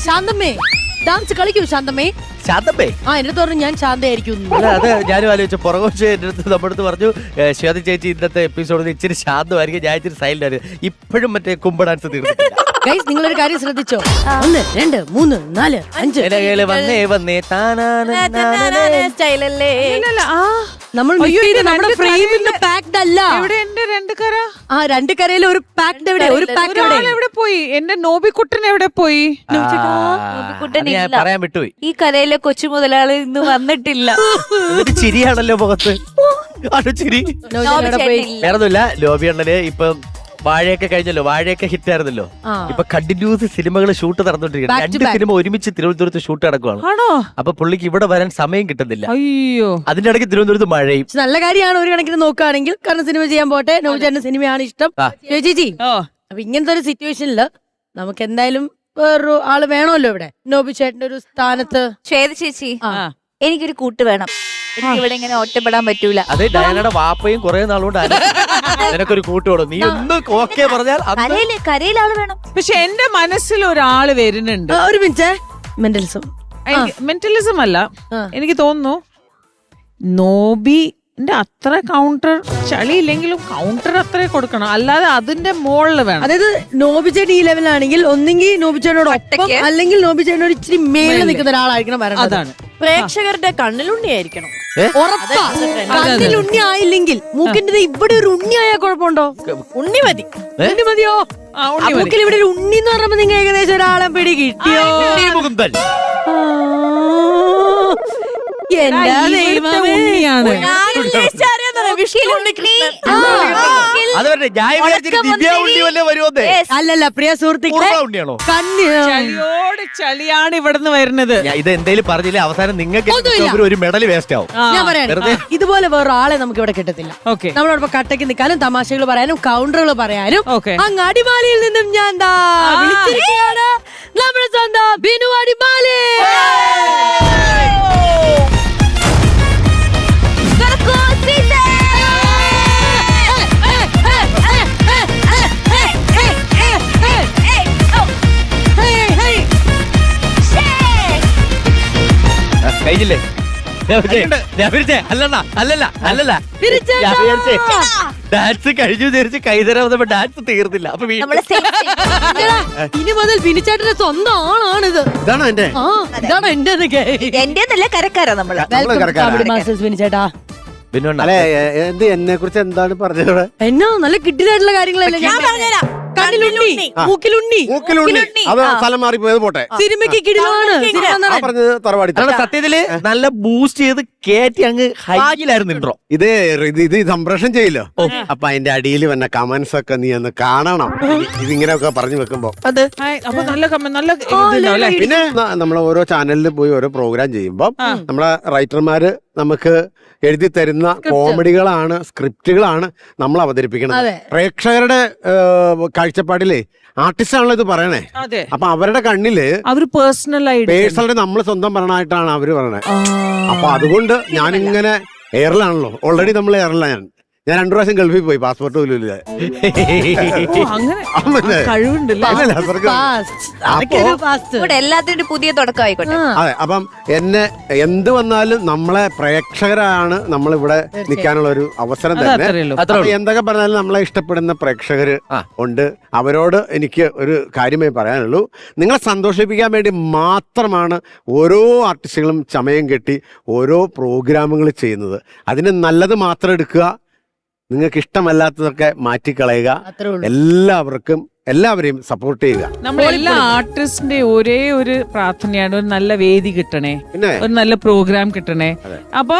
ശാന്തമ്മേ dance കളിക്കൂ ശാന്തമ്മേ. ശാന്തമ്മേ എന്റെ തോന്നുന്നു ഞാൻ ശാന്തയായിരിക്കും. അത് ഞാനും ആലോചിച്ചു. പുറകോച്ച് എന്റെ അടുത്ത് നമ്മുടെ അടുത്ത് പറഞ്ഞു ശ്വേത ചേച്ചി ഇന്നത്തെ എപ്പിസോഡിൽ ഇച്ചിരി ശാന്തമായിരിക്കും, ഞാൻ ഇച്ചിരി സൈലന്റ് ആയിരുന്നു. ഇപ്പോഴും മറ്റേ കുമ്പ ഡാൻസ് തീർന്നിട്ടില്ല. ഗൈസ് നിങ്ങളൊരു കാര്യം ശ്രദ്ധിച്ചോ? 1 2 3 4 5 വന്നേ വന്നേ സ്റ്റൈലല്ലേ നമ്മൾ നമ്മുടെ ഫ്രെയിമിൽ പാക്ഡ് അല്ല. എവിടെ എന്റെ 2 കര? 2 കരയിൽ ഒരു പാക്ഡ് എവിടെ? ഒരു പാക്ഡ് എവിടെ പോയി? എന്റെ നോബിക്കുട്ടൻ എവിടെ പോയി? പറയാൻ വിട്ടുപോയി. ഈ കരയിലെ കൊച്ചു മുതലാളി ഇന്ന് വന്നിട്ടില്ല. ചിരിയാണല്ലോ മുഖത്ത്. ചിരി വേറൊന്നുമില്ല. ലോബി അണ്ണന് ഇപ്പം വാഴയൊക്കെ കഴിഞ്ഞല്ലോ, വാഴയൊക്കെ ഹിറ്റ് ആയിരുന്നല്ലോ. ഇപ്പൊ കണ്ടിന്യൂസ് സിനിമകൾ ഷൂട്ട് നടന്നുകൊണ്ടിരിക്കുകയാണ്. 2 സിനിമ ഒരുമിച്ച് തിരുവനന്തപുരത്ത് ഷൂട്ട് നടക്കുവാണ്. അപ്പൊ പുള്ളിക്ക് ഇവിടെ വരാൻ സമയം കിട്ടുന്നില്ല. അയ്യോ, അതിന്റെ ഇടയ്ക്ക് തിരുവനന്തപുരത്ത് മഴയും. നല്ല കാര്യമാണ് ഒരു കണക്കിന് നോക്കുകയാണെങ്കിൽ. കാരണം സിനിമ ചെയ്യാൻ പോട്ടെ, നോബിചേട്ടന്റെ സിനിമയാണ് ഇഷ്ടം. ചേച്ചി അപ്പൊ ഇങ്ങനത്തെ ഒരു സിറ്റുവേഷനില് നമുക്ക് എന്തായാലും വേറൊരു ആള് വേണമല്ലോ ഇവിടെ നോബിചേട്ടന്റെ ഒരു സ്ഥാനത്ത്. ശ്വേത ചേച്ചി, എനിക്കൊരു കൂട്ട് വേണം. എനിക്ക് ഇവിടെ ഇങ്ങനെ ഒറ്റപ്പെടാൻ പറ്റൂല. അതെ, ഡയാനയുടെ വാപ്പയും കുറെ നാളുകൊണ്ട് നിനക്കൊരു കൂട്ടുകൂടും. നീ ഒന്ന് ഓക്കെ പറഞ്ഞാൽ കരയിൽ ആള് വേണം. പക്ഷെ എന്റെ മനസ്സിൽ ഒരാള് വരുന്നുണ്ട്. ഒരു മിനിറ്റ്, മെന്റലിസം അല്ല, എനിക്ക് തോന്നുന്നു നോബിന്റെ അത്ര കൗണ്ടർ ചളിയില്ലെങ്കിലും കൗണ്ടർ അത്ര കൊടുക്കണം, അല്ലാതെ അതിന്റെ മുകളിൽ വേണം. അതായത് നോബിചേട്ടൻ ഈ ലെവലാണെങ്കിൽ ഒന്നെങ്കിൽ നോബിചേട്ടനോടൊപ്പം അല്ലെങ്കിൽ നോബിചേട്ടനോട് ഇച്ചിരി മേളിൽ നിൽക്കുന്ന ഒരാളായിരിക്കണം വരണം. അതാണ് പ്രേക്ഷകരുടെ കണ്ണിലുണ്ണിയായിരിക്കണം. കണ്ണിലുണ്ണി ആയില്ലെങ്കിൽ മൂക്കിന്റെ ഇവിടെ ഒരു ഉണ്ണി ആയാൽ കുഴപ്പമുണ്ടോ? ഉണ്ണി മതി. ഉണ്ണി മതിയോ? മൂക്കിൽ ഇവിടെ ഒരു ഉണ്ണി എന്ന് പറയുമ്പോ നിങ്ങൾ ഏകദേശം ഒരാളെ പിടി കിട്ടിയോ? ഉണ്ണിയാണ്. അല്ലല്ല പ്രിയ സുഹൃത്തുക്കളെ, ചളിയോട് ചളിയാണ് ഇവിടുന്ന് വരുന്നത്. ഇത് എന്തേലും പറഞ്ഞില്ലേ അവസാനം നിങ്ങൾക്ക് ഒരു മെഡൽ വേസ്റ്റ് ആവും. ഞാൻ പറയാം, ഇതുപോലെ വേറൊരാളെ നമുക്ക് ഇവിടെ കിട്ടത്തില്ല. നമ്മളോടൊപ്പം കട്ടയ്ക്ക് നിൽക്കാനും തമാശകൾ പറയാനും കൗണ്ടറുകൾ പറയാനും അങ്ങ് അടിമാലിയിൽ നിന്നും ഞാൻ വിളിച്ചിരിക്കുകയാണ് നമ്മുടെ സ്വന്തം ബിനു അടിമാലി. കഴിഞ്ഞില്ലേ? അല്ലല്ല ഡാൻസ് കഴിഞ്ഞു തിരിച്ച് കൈതരാൻ വന്നപ്പോ ഡാൻസ് തീർന്നില്ല. അപ്പൊ ഇനി മുതൽ ബിനിച്ചേട്ടന്റെ സ്വന്തം ആളാണിത്. ഇതാണോ എന്റെ? ഇതാണോ എന്റെ കരക്കാരാ നമ്മള്. ബിനിച്ചേട്ടാ എന്ത് എന്നെ കുറിച്ച് എന്താണ് പറഞ്ഞത്? എന്നാ നല്ല കിട്ടിലായിട്ടുള്ള കാര്യങ്ങളല്ലേ ഞാൻ പറഞ്ഞുതരാം. കണ്ണിലുണ്ണി, മൂക്കിലുണ്ണി, അത് സ്ഥലം മാറിപ്പോയത് പോട്ടെ. സിനിമയ്ക്ക് കിടിലാണ് പറഞ്ഞത് തറവാടി. സത്യത്തില് നല്ല ബൂസ്റ്റ് ചെയ്ത് കേറ്റി അങ്ങ് ഹൈയിലായിരുന്നു ഇൻട്രോ. ഇത് സംപ്രേഷണം ചെയ്യില്ലോ. അപ്പൊ അതിന്റെ അടിയിൽ വന്ന കമന്റ്സ് ഒക്കെ നീ ഒന്ന് കാണണം. ഇതിങ്ങനെയൊക്കെ പറഞ്ഞു വെക്കുമ്പോ പിന്നെ നമ്മൾ ഓരോ ചാനലിൽ പോയി ഓരോ പ്രോഗ്രാം ചെയ്യുമ്പോ നമ്മളെ റൈറ്റർമാര് നമുക്ക് എഴുതി തരുന്ന കോമഡികളാണ്, സ്ക്രിപ്റ്റുകളാണ് നമ്മൾ അവതരിപ്പിക്കുന്നത്. പ്രേക്ഷകരുടെ കാഴ്ചപ്പാടിലേ ആർട്ടിസ്റ്റ് ആണല്ലോ ഇത് പറയണേ. അപ്പൊ അവരുടെ കണ്ണില് പേഴ്സണലി നമ്മൾ സ്വന്തം പറഞ്ഞായിട്ടാണ് അവര് പറയണേ. അപ്പൊ അതുകൊണ്ട് ഞാനിങ്ങനെ എയറിലാണല്ലോ, ഓൾറെഡി നമ്മൾ എയറിലാണ്. ഞാൻ 2 പ്രാവശ്യം ഗൾഫിൽ പോയി, പാസ്പോർട്ട് പോലും ഇല്ല. എല്ലാത്തിനും പുതിയ തുടക്കമായിക്കോട്ടെ. അതെ, അപ്പം എന്നെ എന്ത് വന്നാലും നമ്മളെ പ്രേക്ഷകരാണ് നമ്മളിവിടെ നിൽക്കാനുള്ള ഒരു അവസരം തന്നെ. എന്തൊക്കെ പറഞ്ഞാലും നമ്മളെ ഇഷ്ടപ്പെടുന്ന പ്രേക്ഷകര് ഉണ്ട്. അവരോട് എനിക്ക് ഒരു കാര്യമായി പറയാനുള്ളൂ, നിങ്ങളെ സന്തോഷിപ്പിക്കാൻ വേണ്ടി മാത്രമാണ് ഓരോ ആർട്ടിസ്റ്റുകളും ചമയം കെട്ടി ഓരോ പ്രോഗ്രാമുകൾ ചെയ്യുന്നത്. അതിന് നല്ലത് മാത്രം എടുക്കുക, നിങ്ങൾക്ക് ഇഷ്ടമല്ലാത്തതൊക്കെ മാറ്റിക്കളയുക. എല്ലാവരെയും സപ്പോർട്ട് ചെയ്യുക. നമ്മളെല്ലാ ആർട്ടിസ്റ്റിന്റെ ഒരേ ഒരു പ്രാർത്ഥനയാണ് ഒരു നല്ല വേദി കിട്ടണേ, ഒരു നല്ല പ്രോഗ്രാം കിട്ടണേ. അപ്പൊ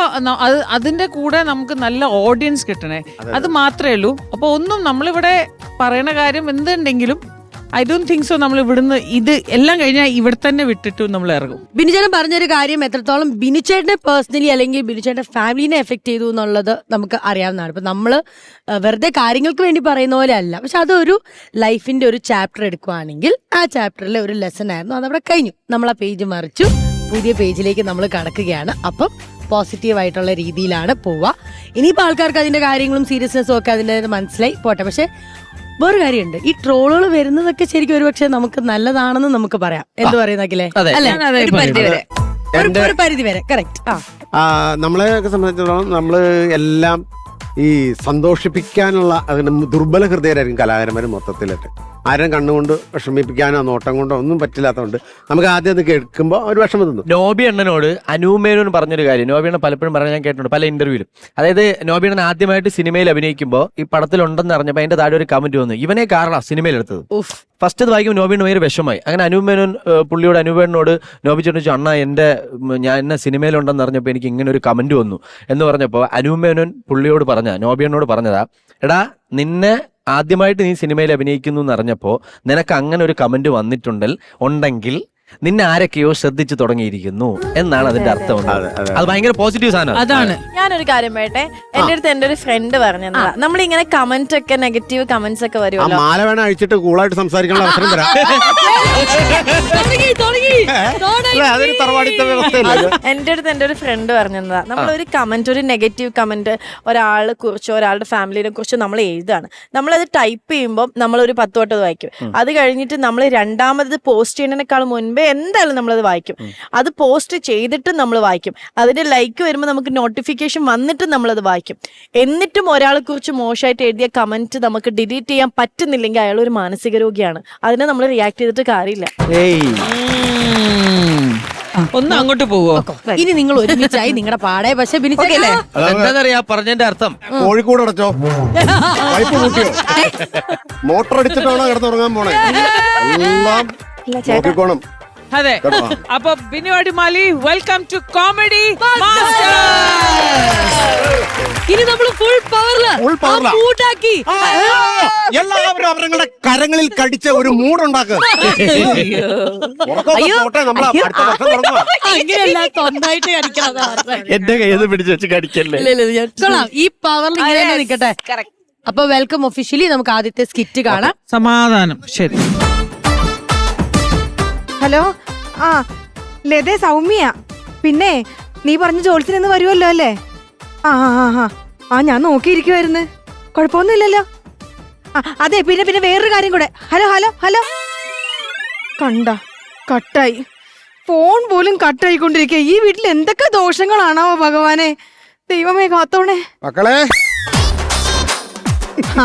അതിന്റെ കൂടെ നമുക്ക് നല്ല ഓഡിയൻസ് കിട്ടണേ, അത് മാത്രമേ ഉള്ളൂ. അപ്പൊ ഒന്നും നമ്മളിവിടെ പറയണ കാര്യം എന്തുണ്ടെങ്കിലും ഐ ഡോണ്ട് തിങ്ക് സോ നമ്മൾ ഇവിടുന്ന് ഇത് എല്ലാം കഴിഞ്ഞാൽ ഇവിടെ തന്നെ വിട്ടിട്ട് നമ്മൾ ഇറങ്ങും. ബിനുചേട്ടൻ പറഞ്ഞൊരു കാര്യം എത്രത്തോളം ബിനുചേട്ടനെ പേഴ്സണലി അല്ലെങ്കിൽ ബിനുചേട്ടന്റെ ഫാമിലിനെ എഫക്ട് ചെയ്തു എന്നുള്ളത് നമുക്ക് അറിയാവുന്നതാണ്. ഇപ്പൊ നമ്മള് വെറുതെ കാര്യങ്ങൾക്ക് വേണ്ടി പറയുന്ന പോലെ അല്ല, പക്ഷെ അതൊരു ലൈഫിന്റെ ഒരു ചാപ്റ്റർ എടുക്കുവാണെങ്കിൽ ആ ചാപ്റ്ററിലെ ഒരു ലെസൺ ആയിരുന്നു, അതവിടെ കഴിഞ്ഞു. നമ്മൾ ആ പേജ് മറിച്ചു, പുതിയ പേജിലേക്ക് നമ്മൾ കടക്കുകയാണ്. അപ്പം പോസിറ്റീവ് ആയിട്ടുള്ള രീതിയിലാണ് പോവുക. ഇനിയിപ്പോൾ ആൾക്കാർക്ക് അതിന്റെ കാര്യങ്ങളും സീരിയസ്നെസ്സും ഒക്കെ അതിൻ്റെ മനസ്സിലായി പോട്ടെ. പക്ഷെ വേറെ കാര്യമുണ്ട്, ഈ ട്രോളുകൾ വരുന്നതൊക്കെ ശരിക്കും ഒരുപക്ഷെ നമുക്ക് നല്ലതാണെന്ന് നമുക്ക് പറയാം. എന്ത് പറയുന്നല്ലേ? അതെ. അല്ലെ? ഞാൻ അതേ ഒരു പരിധി പറയൂ. വരെ. ഒരു പരിധി വരെ കറക്റ്റ്. നമ്മളെയൊക്കെ സംബന്ധിച്ചിടത്തോളം നമ്മള് എല്ലാം ഈ സന്തോഷിപ്പിക്കാനുള്ള അതിന് ദുർബല ഹൃദയരായിരിക്കും കലാകാരന്മാർ മൊത്തത്തിലൊക്കെ. ആരും കണ്ണുകൊണ്ട് വിഷമിപ്പിക്കാനോ നോട്ടം കൊണ്ടോ ഒന്നും പറ്റില്ലാത്തതുകൊണ്ട് നമുക്ക് ആദ്യം അത് കേൾക്കുമ്പോൾ ഒരു വിഷമം തോന്നും. നോബി അണ്ണനോട് അനൂപ് പറഞ്ഞൊരു കാര്യം നോബി അണ്ണൻ പലപ്പോഴും പറഞ്ഞ ഞാൻ കേട്ടിട്ടുണ്ട് പല ഇന്റർവ്യൂവിലും. അതായത് നോബി അണ്ണൻ ആദ്യമായിട്ട് സിനിമയിൽ അഭിനയിക്കുമ്പോൾ ഈ പടത്തിലുണ്ടെന്ന് അറിഞ്ഞപ്പോൾ അതിന്റെ താഴെ ഒരു കമന്റ് വന്നു, ഇവനെ കാരണം സിനിമയിൽ എടുത്തത്. ഫസ്റ്റ് അത് വായിക്കുമ്പോൾ നോബിന് ഭയങ്കര വിഷമമായി. അങ്ങനെ അനൂപ് പുള്ളിയോട് അനൂപേനോട് നോബി ചോദിച്ചു, അണ്ണ ഞാൻ സിനിമയിലുണ്ടെന്ന് അറിഞ്ഞപ്പോൾ എനിക്ക് ഇങ്ങനെ ഒരു കമന്റ് വന്നു എന്ന് പറഞ്ഞപ്പോൾ അനൂപ് പുള്ളിയോട് നോബിയണ്ണോട് പറഞ്ഞതാ, എടാ നിന്നെ ആദ്യമായിട്ട് നീ സിനിമയിൽ അഭിനയിക്കുന്നു എന്ന് അറിഞ്ഞപ്പോ നിനക്ക് അങ്ങനെ ഒരു കമന്റ് ഉണ്ടെങ്കിൽ നിന്നെ ആരൊക്കെയോ ശ്രദ്ധിച്ചു തുടങ്ങിയിരിക്കുന്നു എന്നാണ് അതിന്റെ അർത്ഥം. അത് ഭയങ്കര പോസിറ്റീവ് സാധനം. അതാണ്. ഞാനൊരു കാര്യം പറയട്ടെ, എന്റെ അടുത്ത് എന്റെ ഒരു ഫ്രണ്ട് പറഞ്ഞതാ, നമ്മളിങ്ങനെ കമന്റ് ഒക്കെ നെഗറ്റീവ് കമന്റ്സ് ഒക്കെ വരുമല്ലോ, മാല വേണം അഴിച്ചിട്ട് കൂളായിട്ട് സംസാരിക്കാനുള്ള അവസരം തരാം. അതൊരു തറവാടിത്ത വ്യവസ്ഥയല്ലേ. എന്റെ അടുത്ത് എന്റെ ഒരു ഫ്രണ്ട് പറഞ്ഞതാ, നമ്മളൊരു കമന്റ്, ഒരു നെഗറ്റീവ് കമന്റ് ഒരാളെ കുറിച്ചോ ഒരാളുടെ ഫാമിലിനെ കുറിച്ചോ നമ്മൾ എഴുതാണ്, നമ്മളത് ടൈപ്പ് ചെയ്യുമ്പോൾ നമ്മളൊരു 10 വട്ടം അത് വായിക്കും. അത് കഴിഞ്ഞിട്ട് നമ്മൾ രണ്ടാമത് പോസ്റ്റ് ചെയ്യുന്നതിനേക്കാൾ മുൻപേ എന്തായാലും നമ്മളത് വായിക്കും. അത് പോസ്റ്റ് ചെയ്തിട്ടും നമ്മൾ വായിക്കും. അതിന്റെ ലൈക്ക് വരുമ്പോൾ നമുക്ക് നോട്ടിഫിക്കേഷൻ വന്നിട്ട് നമ്മളത് വായിക്കും. എന്നിട്ടും ഒരാളെ കുറിച്ച് മോശമായിട്ട് എഴുതിയ കമന്റ് നമുക്ക് ഡിലീറ്റ് ചെയ്യാൻ പറ്റുന്നില്ലെങ്കിൽ അയാൾ ഒരു മാനസിക രോഗിയാണ്. അതിനെ നമ്മൾ റിയാക്ട് ചെയ്തിട്ട് കാര്യമില്ല. ഒന്ന് അങ്ങോട്ട് പോവോ? ഇനി നിങ്ങൾ ഒരുമിച്ചായി നിങ്ങളുടെ പാടെ. പക്ഷെ എന്താ പറഞ്ഞതിന്റെ അർത്ഥം? കോഴിക്കോട് അടച്ചോ, പൈപ്പ് കൂട്ടിയോ, മോട്ടർ അടിച്ചിട്ടാണോ കിടന്നുറങ്ങാൻ പോണേ, എല്ലാം നോക്കിക്കോണം. അതെ. അപ്പൊ Binu Adimali, welcome to comedy ഇനി നമ്മൾ ഫുൾ പവറില് മൂട്ടാക്കി എല്ലാവരും അവരുടെ കരങ്ങളിൽ കടിച്ച ഒരു മൂടുണ്ടാക്കുക. അങ്ങനെയല്ല, സ്വന്തമായിട്ട് കടിക്കണം. എന്റെ കയ്യിൽ പിടിച്ചു വെച്ച് കടിക്കല്ലേ. ഈ പവറിൽ ഇങ്ങനെ നിൽക്കട്ടെ. അപ്പൊ വെൽക്കം ഒഫീഷ്യലി നമുക്ക് ആദ്യത്തെ സ്കിറ്റ് കാണാം. സമാധാനം. ശരി. ഹലോ, ആ ലതേ, സൗമ്യ. പിന്നെ നീ പറഞ്ഞ ജോത്സ്യൻ വരുമല്ലോ അല്ലേ? ആ ഞാൻ നോക്കിയിരിക്കുവായിരുന്നു, കുഴപ്പമൊന്നുമില്ലല്ലോ. അതെ, പിന്നെ വേറൊരു കാര്യം കൂടെ. ഹലോ ഹലോ ഹലോ, കട്ടായി ഫോൺ പോലും കട്ടായിക്കൊണ്ടിരിക്കുക. ഈ വീട്ടിൽ എന്തൊക്കെ ദോഷങ്ങളാണോ ഭഗവാനെ, ദൈവമേ കാത്തോണേ. മക്കളെ,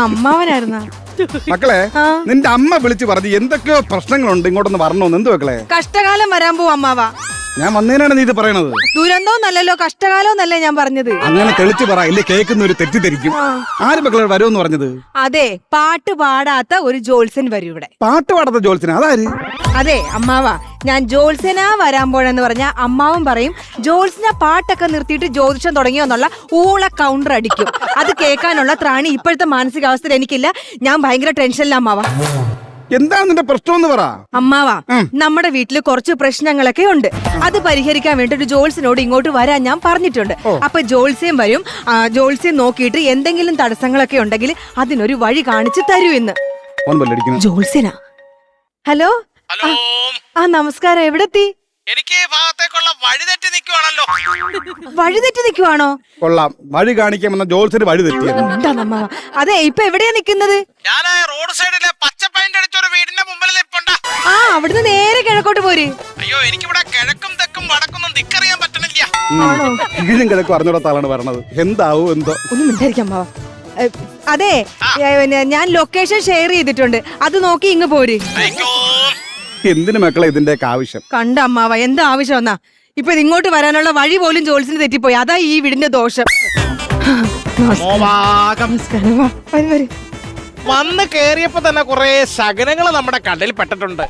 അമ്മാവനായിരുന്ന മക്കളെ, നിന്റെ അമ്മ വിളിച്ച് പറഞ്ഞു എന്തൊക്കെയോ പ്രശ്നങ്ങളുണ്ട്, ഇങ്ങോട്ടൊന്ന് വരണോന്ന്. എന്ത് മക്കളെ? കഷ്ടകാലം വരാൻ പോവും അമ്മാവ. ഞാൻ വന്നതിനാണ് നീ ഇത് പറയണത്. ദുരന്തോന്നല്ലല്ലോ, കഷ്ടകാലോന്നല്ലേ ഞാൻ പറഞ്ഞത്. അങ്ങനെ തെളിച്ച് പറ, ഇല്ലേ കേൾക്കുന്ന ഒരു തെറ്റിദ്ധരിക്കും. ആര് മക്കളെ വരുമെന്ന് പറഞ്ഞത്? അതെ, പാട്ട് പാടാത്ത ഒരു ജോത്സ്യൻ വരും ഇവിടെ. പാട്ട് പാടാത്ത ജോത്സ്യൻ? അതാര്? അതെ അമ്മാവ, ഞാൻ ജോത്സ്യനാ വരാൻ പോണെന്ന് പറഞ്ഞ അമ്മാവൻ പറയും ജോത്സ്യന പാട്ടൊക്കെ നിർത്തിയിട്ട് ജ്യോതിഷം തുടങ്ങിയോന്നുള്ള ഊള കൗണ്ടർ അടിക്കും. അത് കേൾക്കാനുള്ള ത്രാണി ഇപ്പോഴത്തെ മാനസികാവസ്ഥയിൽ എനിക്കില്ല. ഞാൻ ഭയങ്കര ടെൻഷനില്ല അമ്മാവ. എന്താണ് നിന്റെ പ്രശ്നം എന്ന് പറ. അമ്മാവ, നമ്മുടെ വീട്ടില് കുറച്ച് പ്രശ്നങ്ങളൊക്കെ ഉണ്ട്. അത് പരിഹരിക്കാൻ വേണ്ടി ഒരു ജോത്സ്യനോട് ഇങ്ങോട്ട് വരാൻ ഞാൻ പറഞ്ഞിട്ടുണ്ട്. അപ്പൊ ജോത്സ്യം വരും. ജോത്സ്യം നോക്കിയിട്ട് എന്തെങ്കിലും തടസ്സങ്ങളൊക്കെ ഉണ്ടെങ്കിൽ അതിനൊരു വഴി കാണിച്ചു തരൂ എന്ന്. ജോത്സ്യനാ? ഹലോ, നമസ്കാരം. എവിടെത്തി? എനിക്ക് ഭാഗത്തേക്കുള്ള വഴിതെറ്റി നിൽക്കുവാണല്ലോ. വഴിതെറ്റി നിൽക്കുവാണോ? കൊള്ളാം, വഴി കാണിക്കാമെന്ന ജോത്സ്യന് വഴി തെറ്റിയത്. അതെ, ഇപ്പൊ എവിടെയാ നിക്കുന്നത്? ഞാൻ റോഡ് സൈഡിലെ പച്ച പെയിന്റ് അടിച്ചൊരു വീടിന്റെ മുമ്പിൽ നിൽപ്പുണ്ട. അവിടുന്ന് നേരെ കിഴക്കോട്ട് പോര്. അയ്യോ, എനിക്കിവിടെ കിഴക്കും തെക്കും വടക്കൊന്നും ദിക്കറിയാൻ പറ്റണില്ല. കീഴും കിഴക്കും അറിഞ്ഞൂടാത്ത ആളാണ് പറഞ്ഞത്. എന്താവും എന്തോ. ഒന്നും മിണ്ടായിരിക്കാം അമ്മാവ. അതെ, ഞാൻ ലൊക്കേഷൻ ഷെയർ ചെയ്തിട്ടുണ്ട്, അത് നോക്കി ഇങ്ങ് പോര്. എന്തിനു മക്കളെ ഇതിന്റെയൊക്കെ ആവശ്യം? കണ്ട അമ്മാവ, എന്താ ആവശ്യം എന്നാ? ഇപ്പൊ ഇങ്ങോട്ട് വരാനുള്ള വഴി പോലും ജോത്സ്യന് തെറ്റിപ്പോയി. അതാ ഈ വീടിന്റെ ദോഷം. വന്ന് കേറിയപ്പോ തന്നെ കുറെ ശകനങ്ങൾ നമ്മുടെ കണ്ണിൽ പെട്ടിട്ടുണ്ട്.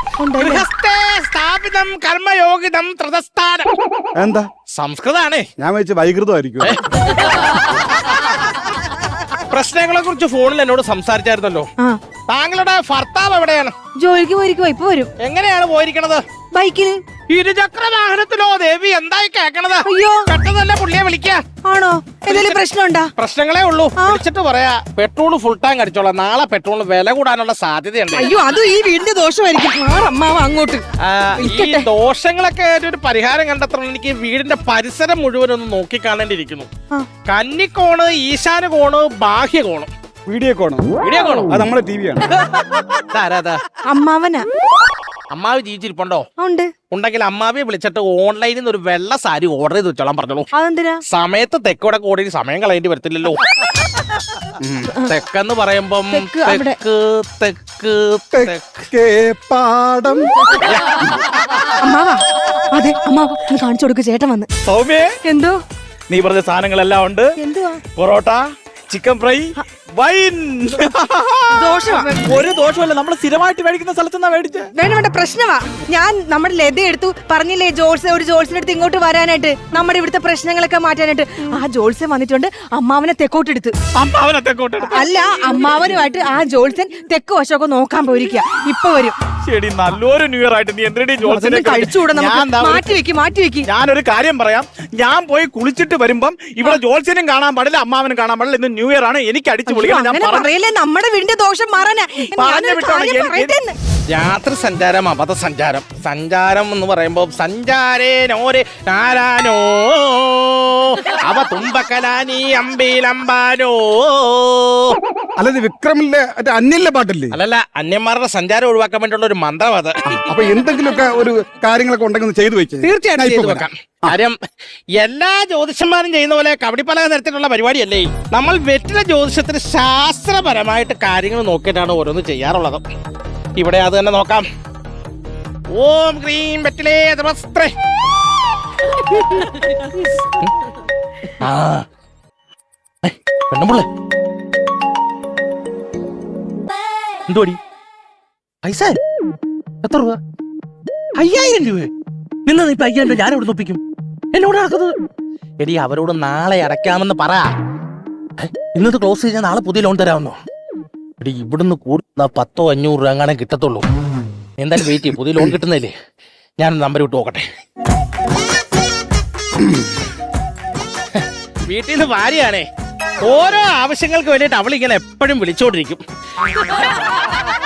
സ്ഥാപിതം കർമ്മയോഗിതം ത്രതസ്ഥാനം. എന്താ സംസ്കൃതാണേ? ഞാൻ വെച്ച് വൈകൃതമായിരിക്കും. പ്രശ്നങ്ങളെ കുറിച്ച് ഫോണിൽ എന്നോട് സംസാരിച്ചായിരുന്നല്ലോ. താങ്കളുടെ ഭർത്താവ് എവിടെയാണ്? ജോലിക്ക് പോയിരിക്കുവാ. ഇപ്പൊ വരും. എങ്ങനെയാണ് പോയിരിക്കണത്? ബൈക്കിന്. ഇരുചക്ര വാഹനത്തിലോ? ദേവി, എന്തായി കേക്കണത്? അയ്യോ, പെട്ടെന്ന് തന്നെ പുള്ളിയെ വിളിക്ക. ആണോ? എന്തെങ്കിലും പ്രശ്നമുണ്ടാ? പ്രശ്നങ്ങളേ ഉള്ളൂ. വിളിച്ചിട്ട് പറയാ പെട്രോൾ ഫുൾ ടാങ്ക് അടിച്ചോളാം, നാളെ പെട്രോളിന് വില കൂടാനുള്ള സാധ്യതയുണ്ട്. അയ്യോ, അതും ഈ വീടിന്റെ ദോഷമായിരിക്കും. അമ്മാവ അങ്ങോട്ട്. ഈ ദോഷങ്ങളൊക്കെ ഒരു പരിഹാരം കണ്ടെത്തണം. എനിക്ക് വീടിന്റെ പരിസരം മുഴുവൻ ഒന്ന് നോക്കി കാണേണ്ടിയിരിക്കുന്നു. കന്നിക്കോണ്, ഈശാന കോണ്, ബാഹ്യ കോണ്. വീഡിയോ കോണോ വീഡിയോ കോണോ അത് നമ്മളെ ടി വിയാണ്. ആരാ അമ്മാവനാ. അമ്മാവ് ജീവിച്ചിരിപ്പുണ്ടോ? ഉണ്ട്. ഉണ്ടെങ്കിൽ അമ്മാവിയെ വിളിച്ചിട്ട് ഓൺലൈനിൽ നിന്ന് ഒരു വെള്ള സാരി ഓർഡർ ചെയ്ത് വെച്ചോളാൻ പറഞ്ഞോളൂ. അതെന്തിനാ? സമയത്ത് തെക്കോടെ ഓടി സമയം കളയേണ്ടി വരത്തില്ലല്ലോ. തെക്കെന്ന് പറയുമ്പം തെക്ക് അവിടെ. തെക്ക് തെക്കേ പാടം. അമ്മാവാ, അതെ അമ്മാവ ഒന്ന് കാണിച്ചു കൊടുക്ക്, ചേട്ടൻ വന്ന്. സൗമ്യേ, എന്തോ? നീ പറഞ്ഞ സാധനങ്ങളെല്ലാം ഉണ്ട്. എന്തുവാ? Parotta, chicken fry, wine. ദോഷമാ. ഒരു ദോഷമല്ല, നമ്മൾ സ്ഥിരമായിട്ട് മേടിക്കുന്ന സ്ഥലത്തുനിന്നാ മേടിച്ചേ. വേണ്ട വേണ്ട, പ്രശ്നമാ. ഞാൻ നമ്മുടെ ലത എടുത്തു പറഞ്ഞില്ലേ ഒരു ജോൾസിനടുത്ത് ഇങ്ങോട്ട് വരാനായിട്ട്, നമ്മുടെ ഇവിടുത്തെ പ്രശ്നങ്ങളൊക്കെ മാറ്റാനായിട്ട്. ആ ജോൾസൻ വന്നിട്ടുണ്ട്, അമ്മാവനെ തെക്കോട്ടെടുത്ത്. അമ്മാവനെ തെക്കോട്ട് അല്ല, അമ്മാവനുമായിട്ട് ആ ജോൾസൻ തെക്ക് വശമൊക്കെ നോക്കാൻ പോയിരിക്കുക. ഇപ്പൊ വരും. ശരി, നല്ലൊരു ന്യൂ ഇയർ ആയിട്ട് നീ എന്തിനീ ജോത്സ്യനെ കഴിച്ചുകൂടെ നമുക്ക്? മാറ്റി വെക്ക്. ഞാനൊരു കാര്യം പറയാം. ഞാൻ പോയി കുളിച്ചിട്ട് വരുമ്പം ഇവിടെ ജോത്സ്യനും കാണാൻ പാടില്ല, അമ്മാവനും കാണാൻ പാടില്ല. ഇന്ന് ന്യൂ ഇയർ ആണ്, എനിക്ക് അടിച്ചു പൊളിക്കണം. ഞാൻ പറയല്ലേ, നമ്മുടെ വീടിന്റെ ദോഷം മാറാനാ. രാത്രി സഞ്ചാരം, അബദ്ധ സഞ്ചാരം. സഞ്ചാരം എന്ന് പറയുമ്പോ സഞ്ചാരേ നോരെ നാരാനോ അവ തുമ്പക്കലാനി അമ്പീലമ്പാനോ. അല്ലാതെ വിക്രമിന്റെ അന്യല്ലേ പാട്ടല്ലേ? അല്ലല്ല, അന്യന്മാരുടെ സഞ്ചാരം ഒഴിവാക്കാൻ വേണ്ടിയുള്ള ഒരു മന്ത്രം അത്. അപ്പൊ എന്തെങ്കിലുമൊക്കെ ഒരു കാര്യങ്ങളൊക്കെ ഉണ്ടെങ്കിൽ ഒന്ന് ചെയ്തു വെച്ചേ. തീർച്ചയായിട്ടും ചെയ്തു വെക്കാം. കാര്യം എല്ലാ ജ്യോതിഷന്മാരും ചെയ്യുന്ന പോലെ കബഡിപ്പലക തരത്തിലുള്ള പരിപാടിയല്ലേ. നമ്മൾ വെറ്റില ജ്യോതിഷത്തിന് ശാസ്ത്രപരമായിട്ട് കാര്യങ്ങൾ നോക്കിയിട്ടാണ് ഓരോന്ന് ചെയ്യാറുള്ളത്. ഇവിടെ അത് തന്നെ നോക്കാം. ഓം ക്രീം വെറ്റിലേ നമസ്തേ. ആ പെണ്ണുമ്പുള്ളേ, എന്തോടി പൈസ? എത്ര രൂപ? 5000 രൂപ. നിന്ന് ഇപ്പൊ 5000 രൂപ ഞാൻ എവിടെ ഒപ്പിക്കും? എന്നോട് നടക്കുന്നത്. എടി, അവരോട് നാളെ അടയ്ക്കാമെന്ന് പറ. ഇന്നത് ക്ലോസ് ചെയ്താൽ നാളെ പുതിയ ലോൺ തരാമെന്നോ? എടി, ഇവിടുന്ന് കൂടുന്ന 10-500 രൂപ അങ്ങനെ കിട്ടത്തുള്ളൂ. എന്തായാലും വെയിറ്റ് ചെയ്യും, പുതിയ ലോൺ കിട്ടുന്നില്ലേ. ഞാൻ നമ്പർ വിട്ട് നോക്കട്ടെ. വീട്ടിൽ നിന്ന് ഭാര്യയാണേ, ഓരോ ആവശ്യങ്ങൾക്ക് വേണ്ടിയിട്ട് അവളിങ്ങനെ എപ്പോഴും വിളിച്ചോണ്ടിരിക്കും.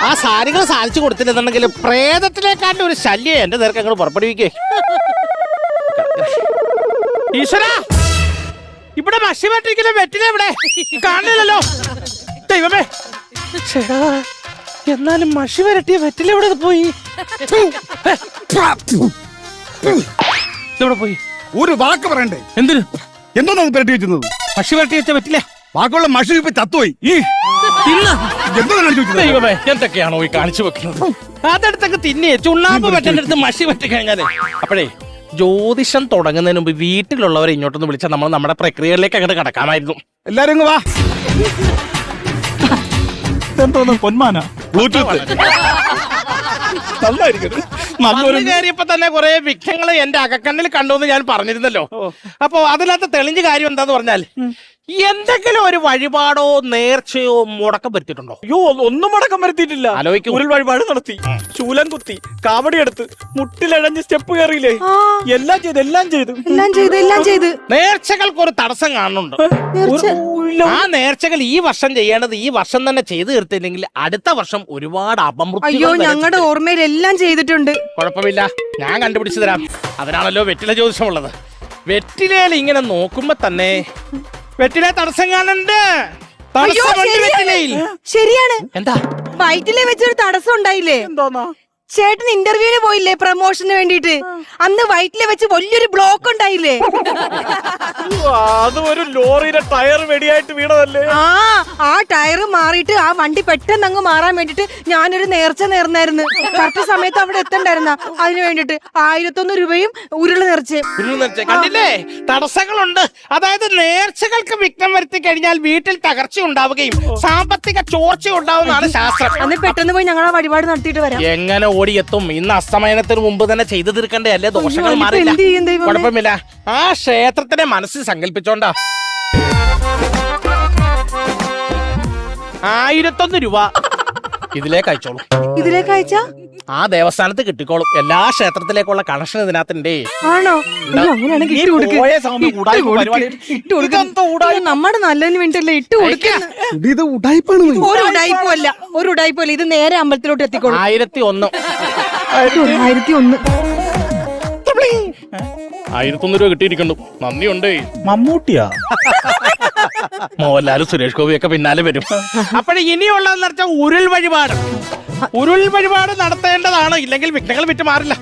ആ സാരികൾ സാധിച്ചു കൊടുത്തില്ലെന്നുണ്ടെങ്കിൽ പ്രേതത്തിലേക്കാണ്ട് ഒരു ശല്യം എന്റെ നേർക്ക് അങ്ങോട്ട് പുറപ്പെടുവിക്കേ. ഈശ്വര, ഇവിടെ മഷി പറ്റിരിക്കുന്ന വെറ്റില എവിടെ കാണില്ലല്ലോ. ദൈവമേ, എന്നാലും മഷി വരട്ടിയ വെറ്റില എവിടെ പോയി? ഇവിടെ പോയി. ഒരു വാക്ക് പറയണ്ടേ? എന്തിനു? എന്തോന്നത് പെരട്ടി വെച്ചത്? മഷി വരട്ടി വെച്ച വെറ്റില. ബാക്കിയുള്ള മഷി ഇപ്പൊ ചത്തുപോയി. ദൈവമേ, എന്തൊക്കെയാണോ ഈ കാണിച്ചു വെക്കുന്നത്? അതെടുത്തൊക്കെ തിന്നേ. ചുണ്ണാമ്പ് വെട്ടന്റെ അടുത്ത് മഷി വെട്ടി കഴിഞ്ഞാലേ. അപ്പോഴേ ജ്യോതിഷം തുടങ്ങുന്നതിന് മുമ്പ് വീട്ടിലുള്ളവരെ ഇങ്ങോട്ടൊന്ന് വിളിച്ചാൽ നമ്മൾ നമ്മുടെ പ്രക്രിയകളിലേക്ക് അങ്ങോട്ട് കടക്കാമായിരുന്നു. എല്ലാരും ഇങ്ങ് വാ. എന്തോന്ന് പൊന്മാന ബ്ലൂടൂത്ത് കയറിയപ്പോ തന്നെ കുറെ വിഘ്നങ്ങൾ എന്റെ അകക്കണ്ണിൽ കണ്ടുവന്ന് ഞാൻ പറഞ്ഞിരുന്നല്ലോ. അപ്പൊ അതിനകത്ത് തെളിഞ്ഞ കാര്യം എന്താന്ന് പറഞ്ഞാൽ, എന്തെങ്കിലും ഒരു വഴിപാടോ നേർച്ചയോ മുടക്കം വരുത്തിയിട്ടുണ്ടോ? അയ്യോ, ഒന്നും മുടക്കം വരുത്തിയിട്ടില്ല. ഉരുൾ വഴിപാട് നടത്തി, ശൂലം കുത്തി, കാവടി എടുത്ത്, മുട്ടിലഴഞ്ഞ് സ്റ്റെപ്പ് കയറിയില്ലേ, എല്ലാം ചെയ്തു. നേർച്ചകൾക്ക് ഒരു തടസ്സം കാണുന്നുണ്ട്. ആ നേർച്ചകൾ ഈ വർഷം ചെയ്യേണ്ടത് ഈ വർഷം തന്നെ ചെയ്തു തീർത്തില്ലെങ്കിൽ അടുത്ത വർഷം ഒരുപാട് അപമൃത്യു. അയ്യോ, ഞങ്ങളുടെ ഓർമ്മയിൽ എല്ലാം ചെയ്തിട്ടുണ്ട്. കുഴപ്പമില്ല, ഞാൻ കണ്ടുപിടിച്ചു തരാം. അതിനാണല്ലോ വെറ്റില ജ്യോതിഷമുള്ളത്. വെറ്റിലയിൽ ഇങ്ങനെ നോക്കുമ്പോ തന്നെ വെറ്റില തടസ്സം കാണുന്നുണ്ട്. ശരിയാണ്. എന്താ? വയറ്റിലെ വെച്ചൊരു തടസ്സം ഉണ്ടായില്ലേ? എന്തോന്നാ? ചേട്ടൻ ഇന്റർവ്യൂവിന് പോയില്ലേ പ്രമോഷന് വേണ്ടിട്ട്? അന്ന് വയറ്റിലെ വെച്ച് വലിയൊരു ബ്ലോക്ക് ഉണ്ടായില്ലേ? അത് ഒരു ലോറിയുടെ ടയർ വെടിയായിട്ട് വീണതല്ലേ? ആ ടയർ മാറിയിട്ട് ആ വണ്ടി പെട്ടെന്ന് അങ്ങ് മാറാൻ വേണ്ടിട്ട് ഞാനൊരു നേർച്ച നേർന്നായിരുന്നു. കറക്റ്റ് സമയത്ത് അവിടെ എത്തണ്ടായിരുന്ന അതിന് വേണ്ടിട്ട് 1001 രൂപയും ഉരുള് നേർച്ച. കണ്ടില്ലേ? തടസ്സങ്ങളുണ്ട്. അതായത് നേർച്ചകൾക്ക് വിഘ്നം വരുത്തി കഴിഞ്ഞാൽ വീട്ടിൽ തകർച്ച ഉണ്ടാവുകയും സാമ്പത്തിക ചോർച്ച ഉണ്ടാവുന്നതാണ് ശാസ്ത്രം. അന്ന് പെട്ടെന്ന് പോയി ഞങ്ങൾ ആ വഴിപാട് നടത്തിയിട്ട് വരാം. എങ്ങനെ ഓടിയെത്തും? ഇന്ന് അസ്തമയനത്തിന് മുമ്പ് തന്നെ ചെയ്തു തീർക്കണ്ടേ അല്ലേ? ദോഷങ്ങൾ മാറില്ല. കുഴപ്പമില്ല, ആ ക്ഷേത്രത്തിനെ മനസ്സിൽ സങ്കല്പിച്ചോണ്ടാ. 1001 രൂപ ഇതിലേക്ക് അയച്ചോളൂ. ഇതിലേക്ക് അയച്ചാ ആ ദേവസ്ഥാനത്ത് കിട്ടിക്കോളും. എല്ലാ ക്ഷേത്രത്തിലേക്കുള്ള കണക്ഷൻ ഇതിനകത്തുണ്ടേ. ആണോ? അങ്ങനെയാണെങ്കിൽ നമ്മുടെ നല്ലതിന് വേണ്ടിയല്ലേ ഇട്ട് കൊടുക്കുന്നത്. ഇത് ഉടായിപ്പാണ്. ഒരു ഉടായിപ്പല്ല, ഇത് നേരെ അമ്പലത്തിലോട്ട് എത്തിക്കോളും. 1001 1001 രൂപ കിട്ടിയിരിക്കുന്നു. നന്ദിയുണ്ടേ. മമ്മൂട്ടിയാ? മോഹൻലാലും സുരേഷ് ഗോപിയൊക്കെ പിന്നാലെ വരും. അപ്പോഴേ ഇനിയുള്ളതെന്ന് വെച്ചാൽ ഉരുൾ വഴിപാട്. ഉരുൾ വഴിപാട് നടത്തേണ്ടതാണ്, ഇല്ലെങ്കിൽ വിഘ്നങ്ങൾ വിറ്റ് മാറില്ല.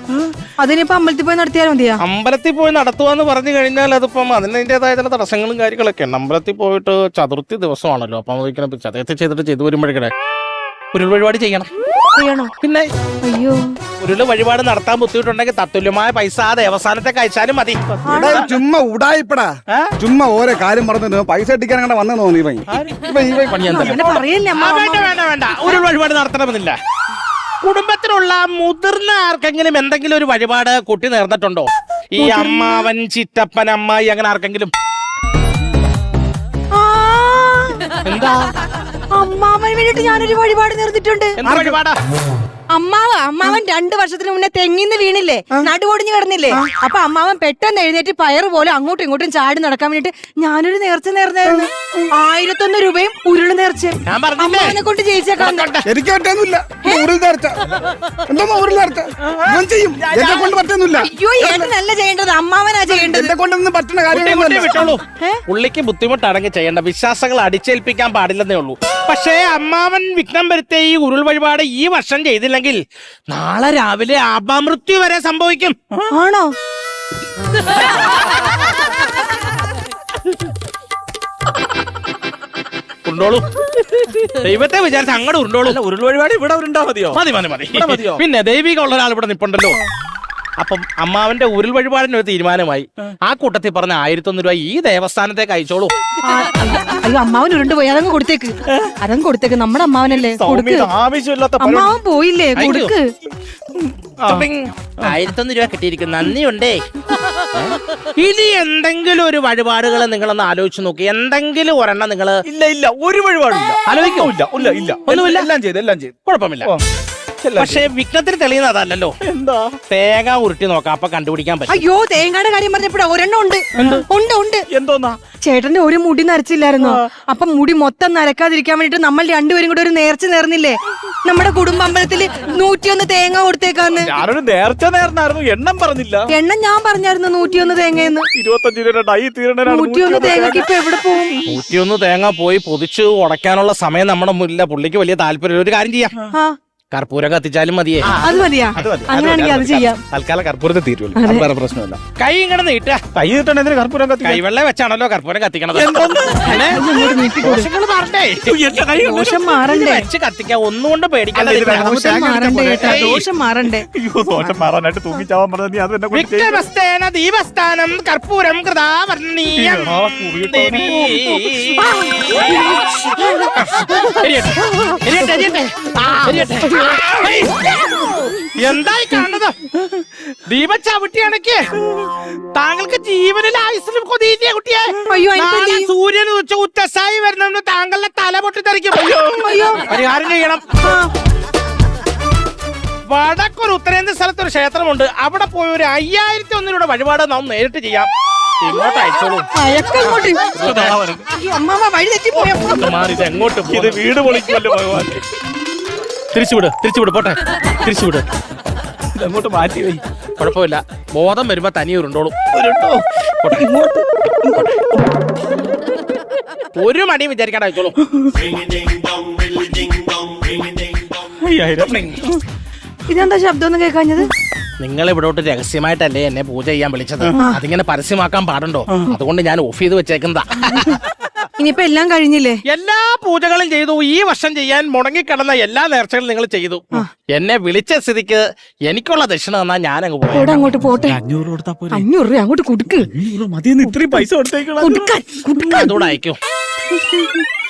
അതിനിപ്പോ അമ്പലത്തിൽ പോയി നടത്തിയാൽ മതിയാ? അമ്പലത്തിൽ പോയി നടത്തുവാന്ന് പറഞ്ഞു കഴിഞ്ഞാൽ അതിപ്പം അതിൻ്റെതായ ചില തടസ്സങ്ങളും കാര്യങ്ങളൊക്കെ ഉണ്ട്. അമ്പലത്തിൽ പോയിട്ട് ചതുർത്ഥി ദിവസമാണല്ലോ, അപ്പം ചതുർത്ഥി ചെയ്തിട്ട് ചെയ്തു വരുമ്പോഴേക്കടെ ഉരുൾ വഴിപാട് ചെയ്യണം. പിന്നെ അയ്യോ, ഉരുൾ വഴിപാട് നടത്താൻ ബുദ്ധിമുട്ടുണ്ടെങ്കിൽ തത്തുല്യമായ പൈസ ആ ദേവസ്ഥാനത്തെ കഴിച്ചാലും മതി. ചുമ്മാ ഉടായിപ്പടാ, ചുമ്മാ ഓരോ കാര്യം പറഞ്ഞു പൈസ അടിക്കാൻ അങ്ങനെ വന്നു തോന്നി. അങ്ങനെ പറയല്ലേ അമ്മ. വേണ്ട, ഉരുൾ വഴിപാട് നടത്തണമെന്നില്ല. കുടുംബത്തിലുള്ള മുതിർന്ന ആർക്കെങ്കിലും എന്തെങ്കിലും ഒരു വഴിപാട് കുട്ടി നേർന്നിട്ടുണ്ടോ? ഈ അമ്മാവൻ, ചിറ്റപ്പൻ, അമ്മായി, അങ്ങനെ ആർക്കെങ്കിലും? എന്താ? അമ്മാവന് വേണ്ടിട്ട് ഞാനൊരു വഴിപാട് നേർന്നിട്ടുണ്ട്. എന്താ വഴിപാടാ? അമ്മാവൻ 2 വർഷത്തിന് മുന്നേ തെങ്ങിന്ന് വീണില്ലേ, നടുവൊടിഞ്ഞു കിടന്നില്ലേ? അപ്പൊ അമ്മാവൻ പെട്ടെന്ന് എഴുന്നേറ്റ് പയറ് പോലെ അങ്ങോട്ടും ഇങ്ങോട്ടും ചാടി നടക്കാൻ വേണ്ടിട്ട് ഞാനൊരു നേർച്ച നേർന്നായിരുന്നു. 1001 രൂപയും ഉരുള് നേർച്ച. ഞാൻ പറഞ്ഞില്ലേ, അമ്മാവനെ കൊണ്ട് ജയിച്ചേക്കാം. എനിക്ക് പറ്റുന്നില്ല. ഉരുൾ നേർച്ച എന്തോ ഉരുൾ നേർച്ച ഞാൻ ചെയ്യും, എന്നെ കൊണ്ട് പറ്റുന്നില്ല. അയ്യോ, ഏട്ടനല്ല ചെയ്യേണ്ടത്, അമ്മാവനാ ചെയ്യേണ്ടത്. എന്നെ കൊണ്ടൊന്നും പറ്റുന്ന കാര്യങ്ങളൊന്നും വിട്ടോളൂ. പുള്ളിക്ക് ബുദ്ധിമുട്ടാണെങ്കിൽ ചെയ്യേണ്ട, വിശ്വാസങ്ങൾ അടിച്ചേൽപ്പിക്കാൻ പാടില്ലെന്നേ ഉള്ളൂ. പക്ഷേ അമ്മാവൻ വിഘ്നം വരുത്തിയ ഈ ഉരുൾ വഴിപാട് ഈ വർഷം ചെയ്തില്ലെങ്കിൽ നാളെ രാവിലെ അപമൃത്യു വരെ സംഭവിക്കും. ആണോ? ഉരുണ്ടോളൂ, ദൈവത്തെ വിചാരിച്ച് അങ്ങോട്ട് ഉരുണ്ടോളൂ. ഉരുൾ വഴിപാട് ഇവിടെ ഉണ്ടാ മതിയോ? മതി മതി മതി. പിന്നെ ദൈവികമുള്ള ഒരാൾ ഇവിടെ നിപ്പുണ്ടല്ലോ. അപ്പം അമ്മാവന്റെ ഉരുൾ വഴിപാടിന് ഒരു തീരുമാനമായി. ആ കൂട്ടത്തിൽ പറഞ്ഞ 1001 രൂപ ഈ ദേവസ്ഥാനത്തേക്ക് അയച്ചോളൂ. അയ്യോ, അമ്മാവൻ ഉരുണ്ട് പോയി, അതങ്ങ് കൊടുത്തേക്ക്. അതങ്ങ് കൊടുത്തേക്ക്, നമ്മുടെ അമ്മാവനല്ലേ, കൊടുക്ക്. ആവശ്യമില്ലാത്ത അമ്മാവൻ പോയില്ലേ, കൊടുക്ക്. 1001 രൂപ കിട്ടിയിരിക്കും, നന്ദിയുണ്ടേ. ഇനി എന്തെങ്കിലും ഒരു വഴിപാടുകൾ നിങ്ങളൊന്ന് ആലോചിച്ച് നോക്കി. എന്തെങ്കിലും ഒരെണ്ണം നിങ്ങള് ഇല്ല ഒരു വഴിപാടില്ല. ആലോചിക്കോ? ഇല്ല ഒന്നുമില്ല. എല്ലാം ചെയ്ത് കുഴപ്പമില്ല. പക്ഷെ വിഘ്നത്തിന് തെളിയുന്ന അതല്ലല്ലോ. എന്താ? തേങ്ങ ഉരുട്ടി നോക്കാം, അപ്പൊ കണ്ടുപിടിക്കാൻ പറ്റും. അയ്യോ, തേങ്ങയുടെ കാര്യം പറഞ്ഞപ്പോഴാ ഒരെണ്ണം ഉണ്ട്. ഉണ്ട്. എന്തോന്നാ? ചേട്ടന്റെ ഒരു മുടി നരച്ചില്ലായിരുന്നോ? അപ്പൊ മുടി മൊത്തം നരക്കാതിരിക്കാൻ വേണ്ടിട്ട് നമ്മൾ രണ്ടുപേരും കൂടെ ഒരു നേർച്ച നേർന്നില്ലേ? നമ്മുടെ കുടുംബ അമ്പലത്തില് 101 തേങ്ങ കൊടുത്തേക്കാന്ന്. ഞാനൊരു നേർച്ച നേർന്നായിരുന്നു, എണ്ണം പറഞ്ഞില്ല. എണ്ണം ഞാൻ പറഞ്ഞായിരുന്നു 101 തേങ്ങയെന്ന്. 25 രൂപ ഡൈ തീരണ 101 തേങ്ങക്ക് ഇപ്പൊ എവിടെ പോകും? 101 തേങ്ങ പോയി പൊതിച്ച് ഉടയ്ക്കാനുള്ള സമയം നമ്മുടെ മുന്നില്ല. പുള്ളിക്ക് വലിയ താല്പര്യം. ഒരു കാര്യം ചെയ്യാം, കർപ്പൂരം കത്തിച്ചാലും മതിയേ. അത് മതിയാ? അങ്ങനെയാണെങ്കിൽ അത് ചെയ്യാം. തൽക്കാലം കർപ്പൂരത്തെ തീരുമല്ലോ, വേറെ പ്രശ്നമില്ല. കൈ ഇങ്ങനെ നീട്ടുക. കൈ നീട്ടണതിന് കർപ്പൂരം കത്തിക്കാൻ കൈവെള്ള വെച്ചാണല്ലോ കർപ്പൂരം കത്തിക്കണത്. ദോഷം മാറണ്ടേ? വെച്ച് കത്തിക്കാൻ ഒന്നുകൊണ്ട് പേടിക്കണ്ട. ദോഷം മാറണ്ടേ ഏട്ടാ, ദോഷം മാറണ്ടേ? അയ്യോ, ദോഷം മാറാനായിട്ട് തൂങ്ങിച്ചാവാൻ പറഞ്ഞത് നീ അത് എന്നെ കൊണ്ട് ചെയ്യില്ല. വിഘ്നമസ്തേന ദീപസ്ഥാനം കർപ്പൂരം കൃതാവർണ്ണീയം ദേവി. എന്തായി കാണുന്നത്? ദീപ ചവിട്ടിയാണൊക്കെ താങ്കൾക്ക് ജീവനിൽ ആയുസിലും കൊതിയില്ലേ കുട്ടിയെ? നാളെ സൂര്യൻ ഉച്ചസായി വരുന്ന താങ്കളുടെ തല പൊട്ടിത്തെറിക്കും. പരിഹാരം ചെയ്യണം. വടക്കൊരു ഉത്തരേന്ത്യൻ സ്ഥലത്തൊരു ക്ഷേത്രമുണ്ട്. അവിടെ പോയി ഒരു 5001 രൂപ വഴിപാട് നാം നേരിട്ട് ചെയ്യാം. ഇങ്ങോട്ട് അയച്ചോളൂ. ഇത് എങ്ങോട്ട്? ഇത് വീട് പൊളിക്കുമല്ലോ ഭഗവാൻ. തിരിച്ചുവിട് പോട്ടെ, തിരിച്ചുവിട്. ഇതങ്ങോട്ട് മാറ്റി പോയി. കുഴപ്പമില്ല, ബോധം വരുമ്പോ തനിയെ ഉരുണ്ടോളും. ഒരു മടിയും വിചാരിക്കാണ്ട് അയച്ചോളൂ. ഇതെന്താ ശബ്ദം ഒന്നും കേൾക്കാഞ്ഞത്? നിങ്ങൾ ഇവിടോട്ട് രഹസ്യമായിട്ടല്ലേ എന്നെ പൂജ ചെയ്യാൻ വിളിച്ചത്? അതിങ്ങനെ പരസ്യമാക്കാൻ പാടുണ്ടോ? അതുകൊണ്ട് ഞാൻ ഓഫ് ചെയ്ത് വെച്ചേക്കുന്നതാ. ഇനിയിപ്പോ എല്ലാം കഴിഞ്ഞില്ലേ? എല്ലാ പൂജകളും ചെയ്തു. ഈ വർഷം ചെയ്യാൻ മുടങ്ങിക്കിടന്ന എല്ലാ നേർച്ചകളും നിങ്ങൾ ചെയ്തു. എന്നെ വിളിച്ച സ്ഥിതിക്ക് എനിക്കുള്ള ദക്ഷിണ തന്നാ ഞാൻ അങ്ങ് പോയി. അങ്ങോട്ട് പോട്ടെ. 500 രൂപ അങ്ങോട്ട് കൊടുക്ക്. മതിയെന്ന് ഇത്രയും പൈസ കൊടുത്തേക്കണം. അതോടെ അയക്കും.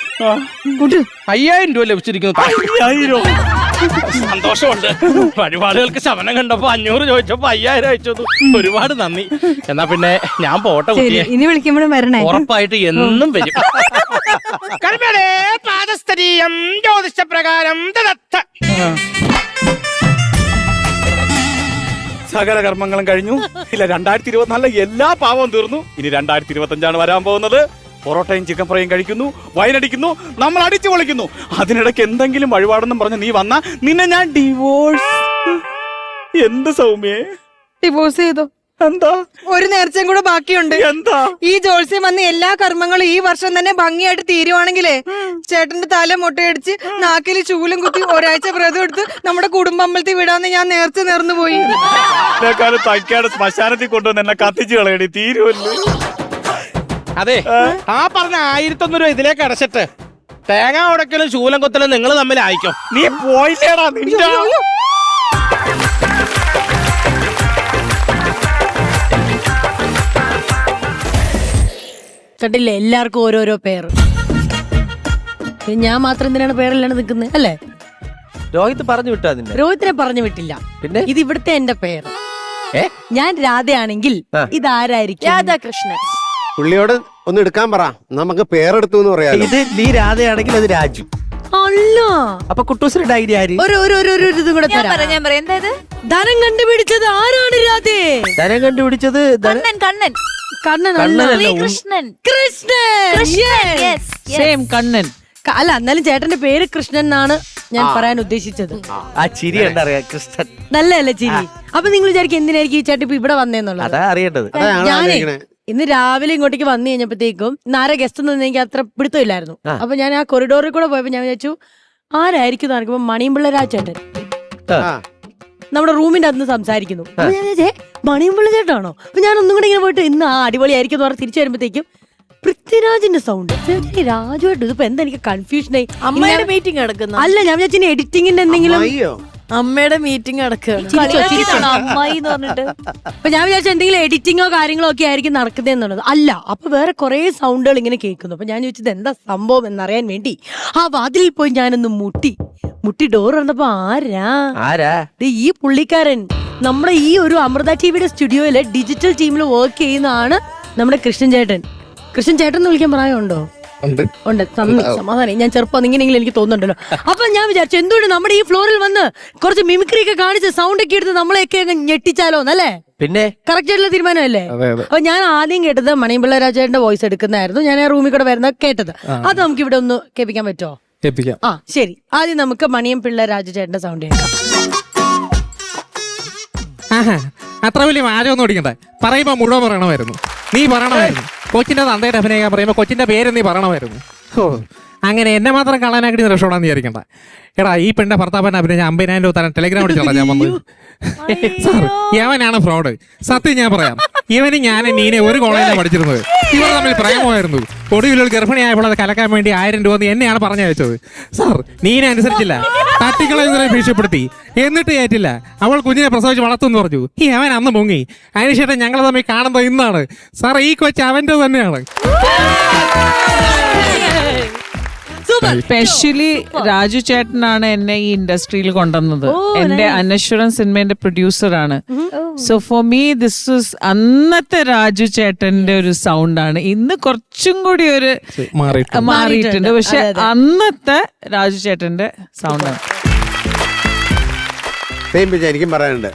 5000 രൂപ ലഭിച്ചിരിക്കുന്നു. 5000 സന്തോഷമുണ്ട്. വഴിപാടുകൾക്ക് ശമനം കണ്ടപ്പോ 500 ചോദിച്ചപ്പോ 5000 അയച്ചത്. ഒരുപാട് നന്ദി. എന്നാ പിന്നെ ഞാൻ പോട്ടെ കുട്ടിയെ. ഇനി വിളിക്കുമ്പോഴും വരണേ. ഉറപ്പായിട്ട് എന്നും വരും. കർമ്മണേ പാദസ്ഥരീയം ജ്യോതിഷപ്രകാരം ദദത്ത. സകല കർമ്മങ്ങളും കഴിഞ്ഞു. ഇല്ല, 2024 എല്ലാ പാവവും തീർന്നു. ഇനി 2025 വരാൻ പോകുന്നത്. പൊറോട്ടയും ചിക്കൻ ഫ്രൈയും കഴിക്കുന്നു, വൈനടിക്കുന്നു, നമ്മൾ അടിച്ചു പൊളിക്കുന്നു. അതിനിടയ്ക്ക് എന്തെങ്കിലും വഴിപാടെന്നും പറഞ്ഞ് നീ വന്നാ നിന്നെ ഞാൻ ഡിവോഴ്സ്. എന്ത് സൗമ്യേ? ഡിവോഴ്സ് ചെയ്തോ? എന്താ? ഒരു നേർച്ചയും കൂടെ ബാക്കിയുണ്ട്. എന്താ? ഈ ജോത്സ്യം വന്ന് എല്ലാ കർമ്മങ്ങളും ഈ വർഷം തന്നെ ഭംഗിയായിട്ട് തീരുവാണെങ്കിലേ ചേട്ടന്റെ തല മുട്ടയടിച്ച് നാക്കിൽ ചൂലും കുത്തി ഒരാഴ്ച വ്രതം എടുത്ത് നമ്മുടെ കുടുംബമ്പലത്തിൽ വിടാന്ന് ഞാൻ നേർച്ച നേർന്നു പോയി. തൈക്കാട് ശ്മശാനത്തിൽ കൊണ്ടുവന്ന് എന്നെ കത്തിച്ച് കളയടി, തീരുവല്ലോ. അതെ, ആ പറഞ്ഞ 1100 രൂപ ഇതിലേക്ക് അടച്ചിട്ട് തേങ്ങ ഉടക്കലും ശൂലം കൊത്തലും നിങ്ങൾ തമ്മിൽ അയക്കും. നീ പോയില്ലേടാ നിന്റെ. കേട്ടില്ലേ, എല്ലാവർക്കും ഓരോരോ പേര്. ഞാൻ മാത്രം എന്തിനാണ് പേരിലാണ് നിൽക്കുന്നത് അല്ലേ? രോഹിത് പറഞ്ഞു വിട്ടു അതിന്റെ. രോഹിത്തിനെ പറഞ്ഞു വിട്ടില്ല. പിന്നെ ഇത് ഇവിടുത്തെ എന്റെ പേര്. ഞാൻ രാധയാണെങ്കിൽ ഇതാരായിരിക്കും? രാധാകൃഷ്ണൻ. പുള്ളിയോട് ഒന്ന് എടുക്കാൻ പറ, നമുക്ക് പേരെടുത്തു എന്ന് പറയാം. ഇത് നീ രാധയാണെങ്കിൽ അത് രാജു. അല്ല, അപ്പൊ കുട്ടൂസിന്റെ ഡയറി ആര്? ഒരു ഇതും കൂടെ ഞാൻ തരാം. പറയാം എന്തായത്? ധനം കണ്ടുപിടിച്ചത് ആരാണ്? രാധേ. ധനം കണ്ടുപിടിച്ചത് കണ്ണൻ കണ്ണൻ കണ്ണനല്ല, കൃഷ്ണൻ. കൃഷ്ണൻ. Yes. സെയിം കണ്ണൻ. അല്ല, എന്നാലും ചേട്ടന്റെ പേര് കൃഷ്ണൻ എന്നാണ് ഞാൻ പറയാൻ ഉദ്ദേശിച്ചത്. ആ ചിരി കണ്ടറിയാം, കൃഷ്ണൻ. നല്ലതല്ലേ ചിരി? അപ്പൊ നിങ്ങൾ വിചാരിക്കും എന്തിനായിരിക്കും ഈ ചേട്ടൻ ഇപ്പൊ ഇവിടെ വന്നേന്നുള്ളത്? അതാ അറിയേണ്ടത്. ഞാനേ ഇന്ന് രാവിലെ ഇങ്ങോട്ടേക്ക് വന്നു കഴിഞ്ഞപ്പോഴത്തേക്കും ആരെ ഗസ്റ്റ് ഒന്നും എനിക്ക് അത്ര പിടുത്തമില്ലായിരുന്നു. അപ്പൊ ഞാൻ ആ കൊറിഡോറിൽ കൂടെ പോയപ്പോ ഞാൻ വിചാരിച്ചു ആരായിരിക്കും നടക്കുമ്പോ മണിയമ്പിള്ള രാജേട്ടൻ നമ്മുടെ റൂമിന്റെ അന്ന് സംസാരിക്കുന്നു. അപ്പൊ ഞാൻ വിചാരിച്ചേ മണിയമ്പിള്ള ചേട്ടാണോ? അപ്പൊ ഞാൻ ഒന്നും കൂടെ ഇങ്ങനെ പോയിട്ട് ഇന്ന് അടിപൊളിയായിരിക്കും എന്ന് പറഞ്ഞ് തിരിച്ചു വരുമ്പോഴത്തേക്കും പൃഥ്വിരാജിന്റെ സൗണ്ട്. രാജുവായിട്ട് ഇതിപ്പോ എന്താ എനിക്ക് കൺഫ്യൂഷനായി. അമ്മയുടെ മീറ്റിംഗ് നടക്കുന്നു. അല്ല, ഞാൻ വിചാരിച്ചു എഡിറ്റിങ്ങിന്റെ എന്തെങ്കിലും അമ്മയുടെ മീറ്റിംഗ് നടക്കുകയാണ്. അമ്മായി എന്ന് പറഞ്ഞിട്ട്. അപ്പൊ ഞാൻ വിചാരിച്ചു എന്തെങ്കിലും എഡിറ്റിങ്ങോ കാര്യങ്ങളോ ഒക്കെ ആയിരിക്കും നടക്കുന്നതെന്നുള്ളത്. അല്ല, അപ്പൊ വേറെ കുറെ സൗണ്ടുകൾ ഇങ്ങനെ കേൾക്കുന്നു. അപ്പൊ ഞാൻ ചോദിച്ചത് എന്താ സംഭവം എന്നറിയാൻ വേണ്ടി ആ വാതിലിൽ പോയി ഞാനൊന്ന് മുട്ടി ഡോർ വന്നപ്പോ ആരാ ഈ പുള്ളിക്കാരൻ നമ്മുടെ ഈ ഒരു അമൃത ടിവിയുടെ സ്റ്റുഡിയോയിലെ ഡിജിറ്റൽ ടീമിൽ വർക്ക് ചെയ്യുന്നതാണ് നമ്മുടെ കൃഷ്ണൻ ചേട്ടൻ. കൃഷ്ണൻ ചേട്ടൻ എന്ന് വിളിക്കാൻ പ്രായമുണ്ടോ? ഉണ്ട്. സമാധാനം, ഞാൻ ചെറുപ്പം ഇങ്ങനെയെങ്കിലും എനിക്ക് തോന്നുന്നുണ്ടല്ലോ. അപ്പൊ ഞാൻ വിചാരിച്ചു എന്തുകൊണ്ട് നമ്മുടെ ഈ ഫ്ലോറിൽ വന്ന് കുറച്ച് മിമിക്രി ഒക്കെ കാണിച്ച് സൗണ്ട് ഒക്കെ എടുത്ത് നമ്മളെയൊക്കെ അങ്ങ് ഞെട്ടിച്ചാലോ എന്നല്ലേ? പിന്നെ കറക്റ്റ് ആയിട്ടുള്ള തീരുമാനമല്ലേ? അപ്പൊ ഞാൻ ആദ്യം കേട്ടത് മണിയമ്പിള്ള രാജേട്ടന്റെ വോയിസ് എടുക്കുന്നതായിരുന്നു. ഞാൻ ആ റൂമിൽ കൂടെ വരുന്ന കേട്ടത്. അത് നമുക്ക് ഇവിടെ ഒന്ന് കേൾപ്പിക്കാൻ പറ്റുമോ? ആ ശരി, ആദ്യം നമുക്ക് മണിയമ്പിള്ള രാജേട്ടന്റെ സൗണ്ട് കേൾക്കാം. അത്ര വലിയ വാചകമൊന്നും ഓടിക്കണ്ടേ, പറയുമ്പോ മുഴുവൻ പറയണമായിരുന്നു. നീ പറയണമായിരുന്നു കൊച്ചിന്റെ തന്തയുടെ അഭിനയിക്കാൻ പറയുമ്പോ കൊച്ചിന്റെ പേര് നീ പറയണമായിരുന്നു. ഓ, അങ്ങനെ എന്നെ മാത്രം കാണാനാക്കി രക്ഷപ്പെടാന്ന് വിചാരിക്കണ്ട. എടാ, ഈ പെണ്ണെ ഭർത്താപ്പൻ അഭിനയിച്ച 50,000 രൂപ തരാൻ ടെലിഗ്രാം അടിച്ചോളാം ഞാൻ വന്നത്. സാർ, യവനാണ് ഫ്രോഡ്. സത്യം ഞാൻ പറയാം, ഇവന് ഞാൻ നീനെ ഒരു കോളേജിലാണ് പഠിച്ചിരുന്നത്. ഇവർ തമ്മിൽ പ്രേമമായിരുന്നു. ഒടുവിൽ ഗർഭിണിയായപ്പോൾ അത് കലക്കാൻ വേണ്ടി 1000 രൂപ എന്നെയാണ് പറഞ്ഞയച്ചത്. സാർ, നീനെ അനുസരിച്ചില്ല, തട്ടിക്കളയുന്നതിനെ ഭീഷണിപ്പെടുത്തി. എന്നിട്ട് ഏറ്റില്ല, അവൾ കുഞ്ഞിനെ പ്രസവിച്ച് വളർത്തുമെന്ന് പറഞ്ഞു. ഈ അവൻ അന്ന് മുങ്ങി. അതിനുശേഷം ഞങ്ങൾ തമ്മിൽ കാണുന്നത് ഇന്നാണ്. സാർ, ഈ കൊച്ച് അവൻ്റെ തന്നെയാണ്. സ്പെഷ്യലി രാജു ചേട്ടനാണ് എന്നെ ഈ ഇൻഡസ്ട്രിയിൽ കൊണ്ടുവന്നത്. എന്റെ അനശ്വരൻ സിനിമയുടെ പ്രൊഡ്യൂസറാണ്. So for me this is അന്നത്തെ രാജു ചേട്ടന്റെ ഒരു സൗണ്ടാണ്. ഇന്ന് കുറച്ചും കൂടി ഒരു മാറിയിട്ടുണ്ട്, പക്ഷെ അന്നത്തെ രാജു ചേട്ടന്റെ സൗണ്ടാണ്. എനിക്കും പറയാനുണ്ട്.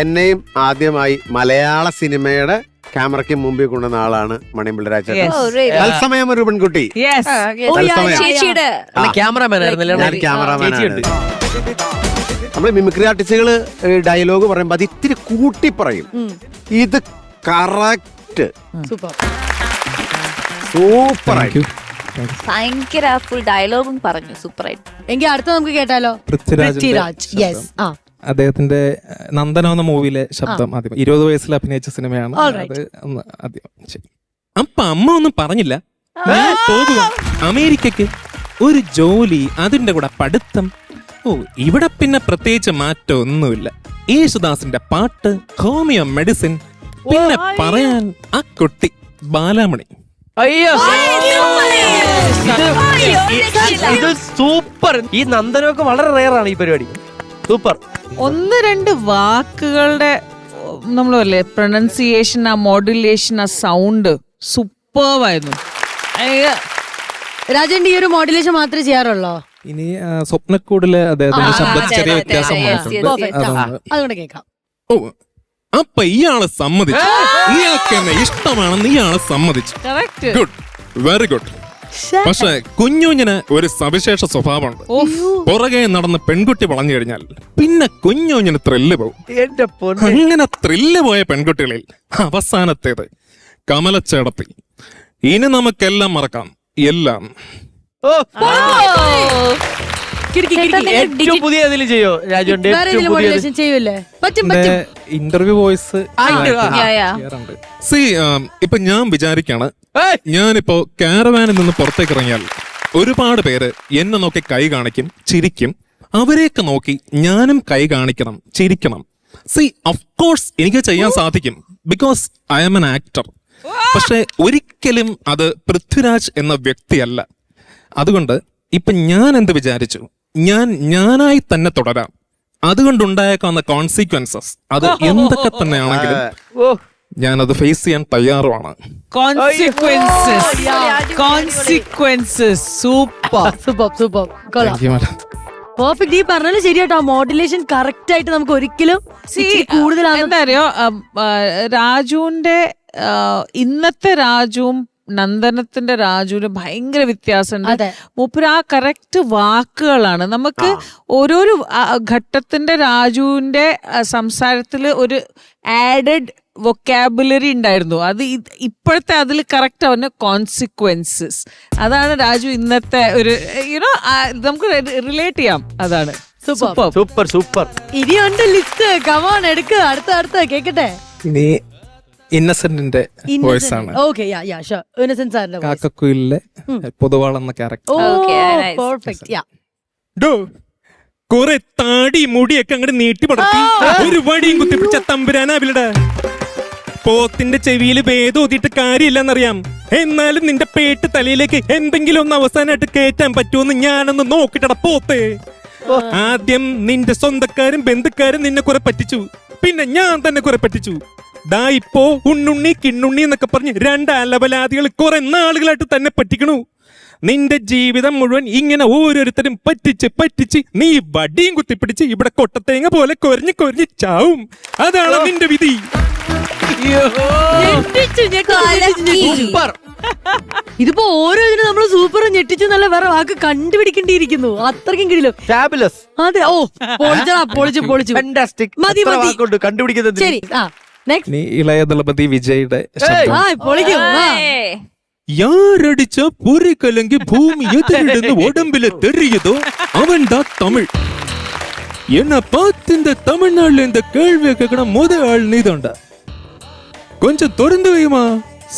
എന്നെയും ആദ്യമായി മലയാള സിനിമയുടെ ക്യാമറയ്ക്ക് മുമ്പിൽ കൊണ്ടുവന്ന ആളാണ് മണിയമ്പിള്ള രാജേട്ടൻ. തത്സമയം ഒരു പെൺകുട്ടി. ക്യാമറമാൻ നമ്മള് മിമിക്രി ആർട്ടിസ്റ്റുകള് ഡയലോഗ് പറയുമ്പോ അത് ഇത്തിരി കൂട്ടി പറയും. ഇത് കറക്റ്റ് സൂപ്പറായിട്ട് ഭയങ്കര ഫുൾ ഡയലോഗും പറഞ്ഞു സൂപ്പറായിട്ട്. എങ്കിൽ അടുത്ത നമുക്ക് കേട്ടാലോ? പൃഥ്വിരാജ്. യെസ്. അദ്ദേഹത്തിന്റെ നന്ദനം എന്ന മൂവിയിലെ ശബ്ദം ആദ്യം 20 വയസ്സിൽ അഭിനയിച്ച സിനിമയാണ് അത്. ആദ്യം അപ്പൊ അമ്മ ഒന്നും പറഞ്ഞില്ല, പോകുക അമേരിക്കക്ക്, ഒരു ജോലി, അതിന്റെ കൂടെ പഠിത്തം. ഓ, ഇവിടെ പിന്നെ പ്രത്യേകിച്ച് മാറ്റം ഒന്നുമില്ല. യേശുദാസിന്റെ പാട്ട്, ഹോമിയോ മെഡിസിൻ, പിന്നെ പറയാൻ ആ കുട്ടി ബാലാമണി. അയ്യോ, ഇത് സൂപ്പർ. ഈ നന്ദനമൊക്കെ വളരെ റെയറാണ് ഈ പരിപാടി. സൂപ്പർ. 1-2 വാക്കുകളുടെ നമ്മളല്ലേ പ്രൊനൗൺസിയേഷൻ, ആ മോഡുലേഷൻ, ആ സൗണ്ട് സൂപ്പർവായിരുന്നു. രാജേന്റെ ഈ ഒരു മോഡുലേഷൻ മാത്രമേ ചെയ്യാറുള്ളൂ? ഇനി സ്വപ്നക്കൂടില് അദ്ദേഹത്തിന്റെ ശബ്ദത്തിൽ ചെറിയ വ്യത്യാസം അതുകൊണ്ട് കേൾക്കാം. ഓ, അപ്പൊ ഇയാളെ സമ്മതിച്ചു, ഇയാൾക്ക് എന്നെ ഇഷ്ടമാണെന്ന് ഇയാളെ സമ്മതിച്ചു. Good, very good. പക്ഷെ കുഞ്ഞുഞ്ഞിന് ഒരു സവിശേഷ സ്വഭാവമുണ്ട്. പുറകെ നടന്ന് പെൺകുട്ടി വളഞ്ഞു കഴിഞ്ഞാൽ പിന്നെ കുഞ്ഞുഞ്ഞിന് ത്രില്ല് പോകും. എന്റെ പൊന്ന്. അങ്ങനെ ത്രില്ല് പോയ പെൺകുട്ടികളിൽ അവസാനത്തേത് കമലച്ചേടത്തി. ഇനി നമുക്കെല്ലാം മറക്കാം, എല്ലാം. ഓ, ഏറ്റവും പുതിയ ഏതെങ്കിലും ചെയ്യോ രാജുവിന്റെ? വേറെ ഏറ്റവും ഏതെങ്കിലും പുതിയത് മോഡുലേഷൻ ചെയ്യൂലേ? പറ്റും പറ്റും. ഇന്റർവ്യൂ വോയിസ് ഇപ്പൊ ഞാൻ വിചാരിക്കാണ്, ഞാനിപ്പോ കാരവാനിൽ നിന്ന് പുറത്തേക്ക് ഇറങ്ങിയാൽ ഒരുപാട് പേര് എന്നെ നോക്കി കൈ കാണിക്കും, ചിരിക്കും. അവരെയൊക്കെ നോക്കി ഞാനും കൈ കാണിക്കണം, ചിരിക്കണം. ഓഫ് കോഴ്സ് എനിക്ക് ചെയ്യാൻ സാധിക്കും, because I am an actor. പക്ഷെ ഒരിക്കലും അത് പൃഥ്വിരാജ് എന്ന വ്യക്തിയല്ല. അതുകൊണ്ട് ഇപ്പൊ ഞാൻ എന്ത് വിചാരിച്ചു, ഞാനായി തന്നെ തുടരാം. അതുകൊണ്ടുണ്ടായേക്കാവുന്ന കോൺസിക്വൻസസ് അത് എന്തൊക്കെ തന്നെയാണെങ്കിലും ഞാനത് ഫേസ് ചെയ്യാൻ തയ്യാറുമാണ്. Super super super. പെർഫെക്റ്റ്. ഈ പറഞ്ഞാലും ശരിയാട്ടോ, മോഡുലേഷൻ കറക്റ്റ് ആയിട്ട് നമുക്ക് ഒരിക്കലും കൂടുതലാണ്. എന്താ അറിയോ, രാജുവിന്റെ ഇന്നത്തെ രാജുവും നന്ദനത്തിന്റെ രാജുവിന് ഭയങ്കര വ്യത്യാസമുണ്ട്. മൂപ്പര് ആ കറക്റ്റ് വാക്കുകളാണ് നമുക്ക് ഓരോരോ ഘട്ടത്തിന്റെ രാജുവിന്റെ സംസാരത്തില് ഒരു ആഡഡ് വൊക്കാബുലറി ഉണ്ടായിരുന്നു. അത് ഇപ്പോഴത്തെ അതിൽ കറക്റ്റ് അവന് കോൺസിക്വൻസസ്. അതാണ് രാജു ഇന്നത്തെ ഒരു യുനോ നമുക്ക് റിലേറ്റ് ചെയ്യാം. അതാണ് സൂപ്പർ സൂപ്പർ സൂപ്പർ. ഇനിയുണ്ട് ലിസ്റ്റ്. കമോൺ എടുക്ക്, അടുത്ത കേക്കട്ടെ. ഇനി ഇന്നസെന്റിന്റെ വോയിസ് ആണ്. ഓക്കെ, യാ യാ ഷുവർ. ഇന്നസെന്റ് സാറിന്റെ വോയിസ്. കാക്കക്കുയിലെ പൊതുവാൾ എന്ന ക്യാരക്ടർ. പെർഫെക്റ്റ്. യാ. കുറെ താടി മുടിയൊക്കെ അങ്ങോട്ട് നീട്ടി പടർത്തി ഒരു വടിയും കുത്തിപ്പിടിച്ച തമ്പുരാനാവില്ലടാ. പോത്തിന്റെ ചെവിയിൽ ഭേദോതിയിട്ട് കാര്യമില്ലെന്നറിയാം. എന്നാലും നിന്റെ പേട്ട് തലയിലേക്ക് എന്തെങ്കിലും ഒന്ന് അവസാനമായിട്ട് കേറ്റാൻ പറ്റുമെന്ന് ഞാനൊന്ന് നോക്കിട്ടടാ പോത്തെ. ആദ്യം നിന്റെ സ്വന്തക്കാരും ബന്ധുക്കാരും നിന്നെ കുറെ പറ്റിച്ചു, പിന്നെ ഞാൻ തന്നെ കുറെ പറ്റിച്ചു. ദാ ഇപ്പോ ഉണ്ണുണ്ണി കിണ്ണുണ്ണി എന്നൊക്കെ പറഞ്ഞ് രണ്ട് അലബലാദികൾ കുറെ നാളുകളായിട്ട് തന്നെ പറ്റിക്കണു. നിന്റെ ജീവിതം മുഴുവൻ ഇങ്ങനെ ഓരോരുത്തരും പറ്റിച്ച് നീ വടിയും കുത്തിപ്പിടിച്ച് ഇവിടെ കൊട്ടത്തേങ്ങ പോലെ കൊരഞ്ഞ് ചാവും. അതാണ് നിന്റെ വിധി. ഇതിപ്പോ ഓരോ ഇതിനും നമ്മൾ സൂപ്പർ ഞെട്ടിച്ചു നല്ല വേറെ വാക്ക് കണ്ടുപിടിക്കേണ്ടിയിരിക്കുന്നു. അത്രയ്ക്കും കിടിലും. ഫാബുലസ്. അതെ. ഓ, പൊളിച്ചു. ഫാന്റാസ്റ്റിക്. മതി കണ്ടുപിടിക്കുന്നത്. ശരി. ഇളയ ദളപതി വിജയുടെ പൊളിക്കും. യാരടിച്ച പൊരി കലങ്കി ഭൂമി എതിരിടുന്ന ഉടമ്പില് തെറിയതോ അവൻതാ தமிழ். என்ன பார்த்து இந்த தமிழ்நாடுல இந்த கேள்வியை கேட்கற முத ஆள் நீதான்டா. கொஞ்சம் திறந்து வைமா,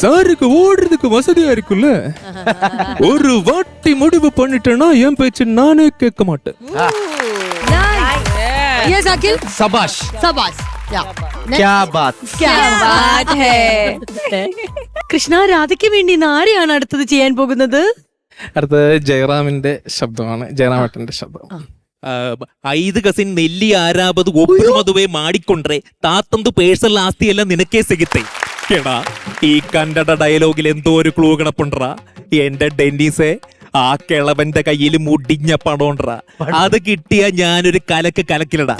சாருக்கு ஓடுறதுக்கு வசதியா இருக்குல்ல. ஒரு வாட்டி முடிவு பண்ணிட்டேன்னா என் பேச்சு நானே கேட்க மாட்டேன். സബാഷ് സബാഷ്. ക്യാ ബാത്. കൃഷ്ണ, രാധയ്ക്ക് വേണ്ടി ആരെയാണ് അടുത്തത് ചെയ്യാൻ പോകുന്നത്? അടുത്തത് ജയറാമിന്റെ ശബ്ദമാണ്, ജയറാമേട്ടന്റെ ശബ്ദം. 5 കസിൻ നെല്ലി ആരാപത് ഒപ്പും അതുവേ മാടിക്കൊണ്ടേ താത്തന്തു പേഴ്സണൽ ആസ്തിയെല്ലാം നിനക്കേ സിഗത്തെ. എടാ, ഈ കന്നഡ ഡയലോഗിൽ എന്തോ ഒരു ക്ലൂ കിടപ്പുണ്ടറാ. എന്റെ ഡെന്നീസേ, ആ കിളവന്റെ കയ്യിൽ മുടിഞ്ഞ പണോണ്ടറാ. അത് കിട്ടിയ ഞാനൊരു കലക്കിലടാ.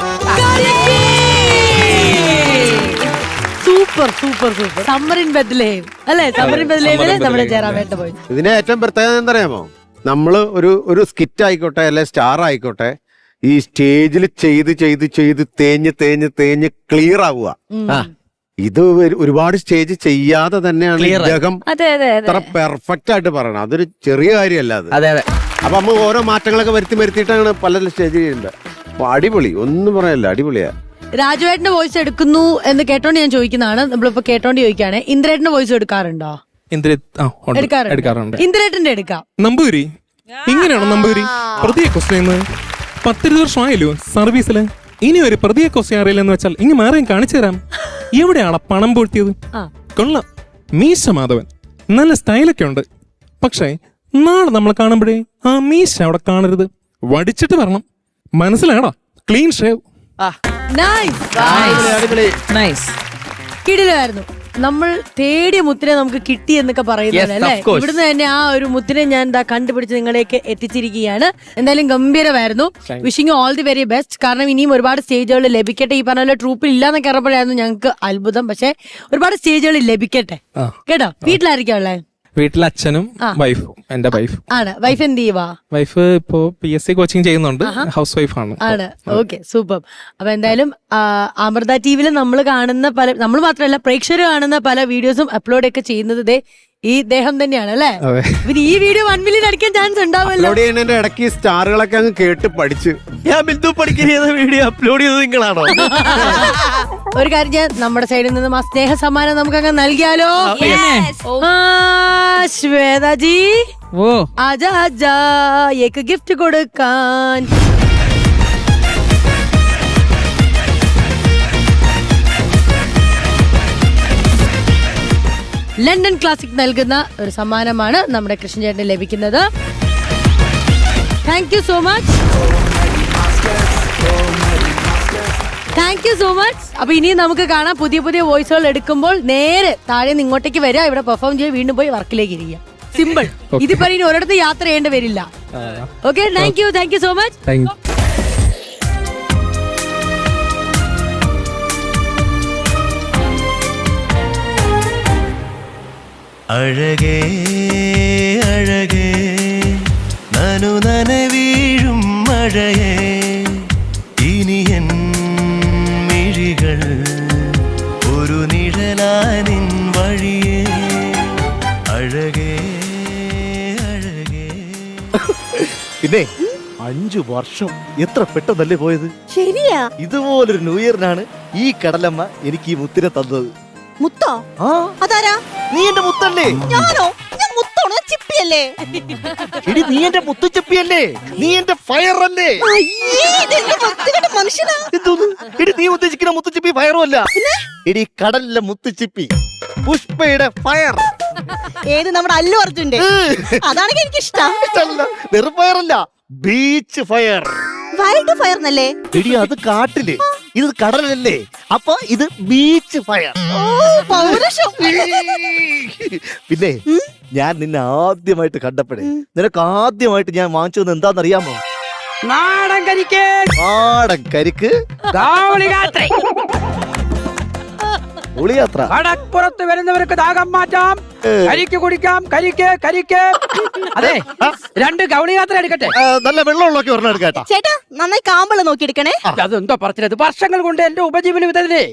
Super super super. Summer in Bethlehem അല്ലേ? സമ്മർ ഇൻ ബെത്ലഹേമില് നമ്മുടെ ജയറാമേട്ട പോയി. ഇതിന്റെ ഏറ്റവും പ്രത്യേകത എന്തറിയാമോ, നമ്മള് ഒരു സ്കിറ്റ് ആയിക്കോട്ടെ അല്ലെ സ്റ്റാർ ആയിക്കോട്ടെ, ഈ സ്റ്റേജിൽ ചെയ്ത് തേഞ്ഞ് ക്ലിയർ ആവുക. ഇത് ഒരുപാട് സ്റ്റേജ് ചെയ്യാതെ തന്നെയാണ് ഇദ്ദേഹം ഇത്ര പെർഫെക്റ്റ് ആയിട്ട് പറയണം. അതൊരു ചെറിയ കാര്യമല്ല അത്. അപ്പൊ നമ്മൾ ഓരോ മാറ്റങ്ങളൊക്കെ വരുത്തിയിട്ടാണ് പല സ്റ്റേജ് ചെയ്യുന്നത്. അപ്പൊ അടിപൊളി, ഒന്നും പറയല്ല, അടിപൊളിയാ. രാജുവേട്ടന്റെ വോയിസ് എടുക്കുന്നു എന്ന് കേട്ടോണ്ട് ഞാൻ ചോദിക്കുന്നതാണ്. നമ്മളിപ്പോ കേട്ടോണ്ട് ചോദിക്കുകയാണ്, ഇന്ദ്രേട്ടന്റെ വോയിസ് എടുക്കാറുണ്ടോ? എടുക്കാറുണ്ട്. ഇന്ദ്രേട്ടന്റെ എടുക്കാം. നമ്പൂരി ഇങ്ങനെയാണോ നമ്പൂരി? പ്രതിയെ ക്വസ്റ്റ്യൻ 10-20 വർഷമായല്ലോ സർവീസില്. ഇനി ഒരു പ്രതിയെ ക്വസ്റ്റ്യൻ അറിയില്ലെന്ന് വെച്ചാൽ ഇനി മാറിയും കാണിച്ചു തരാം. എവിടെയാണ് പണം പൂഴ്ത്തിയത്? കൊള്ളാം, മീശ മാധവൻ നല്ല സ്റ്റൈലൊക്കെ ഉണ്ട്. പക്ഷേ നാളെ നമ്മൾ കാണുമ്പോഴേ ആ മീശ അവിടെ കാണരുത്, വടിച്ചിട്ട് വരണം. മനസ്സിലായടാ? Clean shave. കിടിലായിരുന്നു. നമ്മൾ തേടിയ മുത്തിനെ നമുക്ക് കിട്ടി എന്നൊക്കെ പറയുന്നത് അല്ലേ? ഇവിടുന്ന് തന്നെ ആ ഒരു മുത്തിനെ ഞാൻ കണ്ടുപിടിച്ച് നിങ്ങളെയൊക്കെ എത്തിച്ചിരിക്കുകയാണ്. എന്തായാലും ഗംഭീരമായിരുന്നു. Wishing all the very best. കാരണം ഇനിയും ഒരുപാട് സ്റ്റേജുകൾ ലഭിക്കട്ടെ. ഈ പറഞ്ഞ പോലെ ട്രൂപ്പിൽ ഇല്ലാന്നൊക്കെ അറിഞ്ഞപ്പോഴായിരുന്നു ഞങ്ങൾക്ക് അത്ഭുതം. പക്ഷെ ഒരുപാട് സ്റ്റേജുകൾ ലഭിക്കട്ടെ കേട്ടോ. വീട്ടിലായിരിക്കും ഉള്ളത്? വീട്ടിൽ അച്ഛനും വൈഫും, എന്റെ വൈഫും. ആണ്. വൈഫ് എന്ത് ചെയ്യുവാ? വൈഫ് ഇപ്പോ PSC കോച്ചിങ് ചെയ്യുന്നുണ്ട്, ഹൗസ് വൈഫാണ്. ആണ്. Okay, super. അപ്പൊ എന്തായാലും അമൃത ടിവിയിൽ നമ്മൾ കാണുന്ന പല, നമ്മൾ മാത്രമല്ല പ്രേക്ഷകർ കാണുന്ന പല വീഡിയോസും അപ്ലോഡ് ഒക്കെ ചെയ്യുന്നത് ഈ ഇദ്ദേഹം തന്നെയാണ് അല്ലേ? പിന്നെ ഈ വീഡിയോ 1 മില്യൺ അടിക്കാൻ ചാൻസ് ഉണ്ടാവല്ലോ. അപ്ലോഡ് ചെയ്യുന്നതിന്റെ ഇടയ്ക്ക് സ്റ്റാറുകളൊക്കെ അങ്ങ് കേട്ട് പഠിച്ച്. ഞാൻ ബിന്ദു പണിക്കർ ചെയ്ത വീഡിയോ അപ്ലോഡ് ചെയ്തത് നിങ്ങളാണോ? ഒരു കാര്യം ഞാൻ നമ്മുടെ സൈഡിൽ നിന്നും ആ സ്നേഹ സമ്മാനം നമുക്ക് അങ്ങ് നൽകിയാലോ? ശ്വേതാജി ആജാ ആജാ, ഏക്ക് ഗിഫ്റ്റ് കൊടുക്കാൻ. ലണ്ടൻ ക്ലാസിക് നൽകുന്ന ഒരു സമ്മാനമാണ് നമ്മുടെ കൃഷ്ണൻ ചേട്ടന് ലഭിക്കുന്നത്. Thank you so much. Thank you so much. അപ്പൊ ഇനിയും നമുക്ക് കാണാം പുതിയ പുതിയ വോയിസുകൾ എടുക്കുമ്പോൾ നേരെ താഴെ നിന്ന് ഇങ്ങോട്ടേക്ക് വരിക, ഇവിടെ പെർഫോം ചെയ്യുക, വീണ്ടും പോയി വർക്കിലേക്ക് ഇരിക്കുക. സിമ്പിൾ. ഇതിപ്പോ ഇനി ഒരിടത്ത് യാത്ര ചെയ്യേണ്ടി വരില്ല. Okay, thank you so much. അഴകേ അഴകേ നനു നനവീഴും മഴയേ, ഇനി എൻ മിഴികൾ ഒരു നിഴലാനിൻ വഴിയേ. അഴകേ അഴകേ. പിന്നെ 5 വർഷം എത്ര പെട്ടെന്നല്ലേ പോയത്. ശരിയാ. ഇതുപോലൊരു ന്യൂ ഇയറിനാണ് ഈ കടലമ്മ എനിക്ക് ഈ മുത്തിനെ തന്നത്. മുത്തോ? അതാരാ? നീ എന്റെ മുത്തല്ലേ? ഞാനോ? ഞാൻ മുത്തോണോ? ചിപ്പിയല്ലേ? എടി നീ എന്റെ മുത്തുച്ചിപ്പിയല്ലേ? നീ എന്റെ ഫയർ അല്ലേ? മനുഷ്യനാ. എടി നീ ഉദ്ദേശിക്കുന്ന മുത്തുച്ചിപ്പി ഫയറും അല്ല. എടി കടലിലെ മുത്തുച്ചിപ്പി പുഷ്പയുടെ ഫയർ. ഏത്? നമ്മുടെ അല്ലു അർജുന്റെ? അതാണെങ്കിൽ എനിക്ക് ഇഷ്ടം. വെറും ഫയറല്ല, ബീച്ച് ഫയർ. വൈൽഡ് ഫയർ എന്നല്ലേ? എടി അത് കാട്ടില്, ഇത് കടലല്ലേ, അപ്പൊ ഇത് ബീച്ച് ഫയർ. പിന്നെ ഞാൻ നിന്നെ ആദ്യമായിട്ട് കണ്ടപ്പോഴേ നിനക്ക് ആദ്യമായിട്ട് ഞാൻ വാങ്ങിച്ചത് എന്താണെന്നറിയാമോ? നാടൻ കരിക്ക്. നാടൻ കരിക്ക്, ഒളിയാത്ര. കടപ്പുറത്ത് വരുന്നവർക്ക് ദാഹം മാറ്റാം, കരിക്ക് കുടിക്കാം. കരിക്ക്. അതെ, 2 ഗൗളി യാത്ര എടുക്കട്ടെ. നല്ല വെള്ളമുള്ളൊക്കെ ഒരെണ്ണം എടുക്കട്ടാ. ചേട്ടാ, നന്നായി കാമ്പള നോക്കി എടുക്കണേ. അതെന്തോ പറച്ചില്ലത്, വർഷങ്ങൾ കൊണ്ട് എന്റെ ഉപജീവനം ഇതല്ലേ.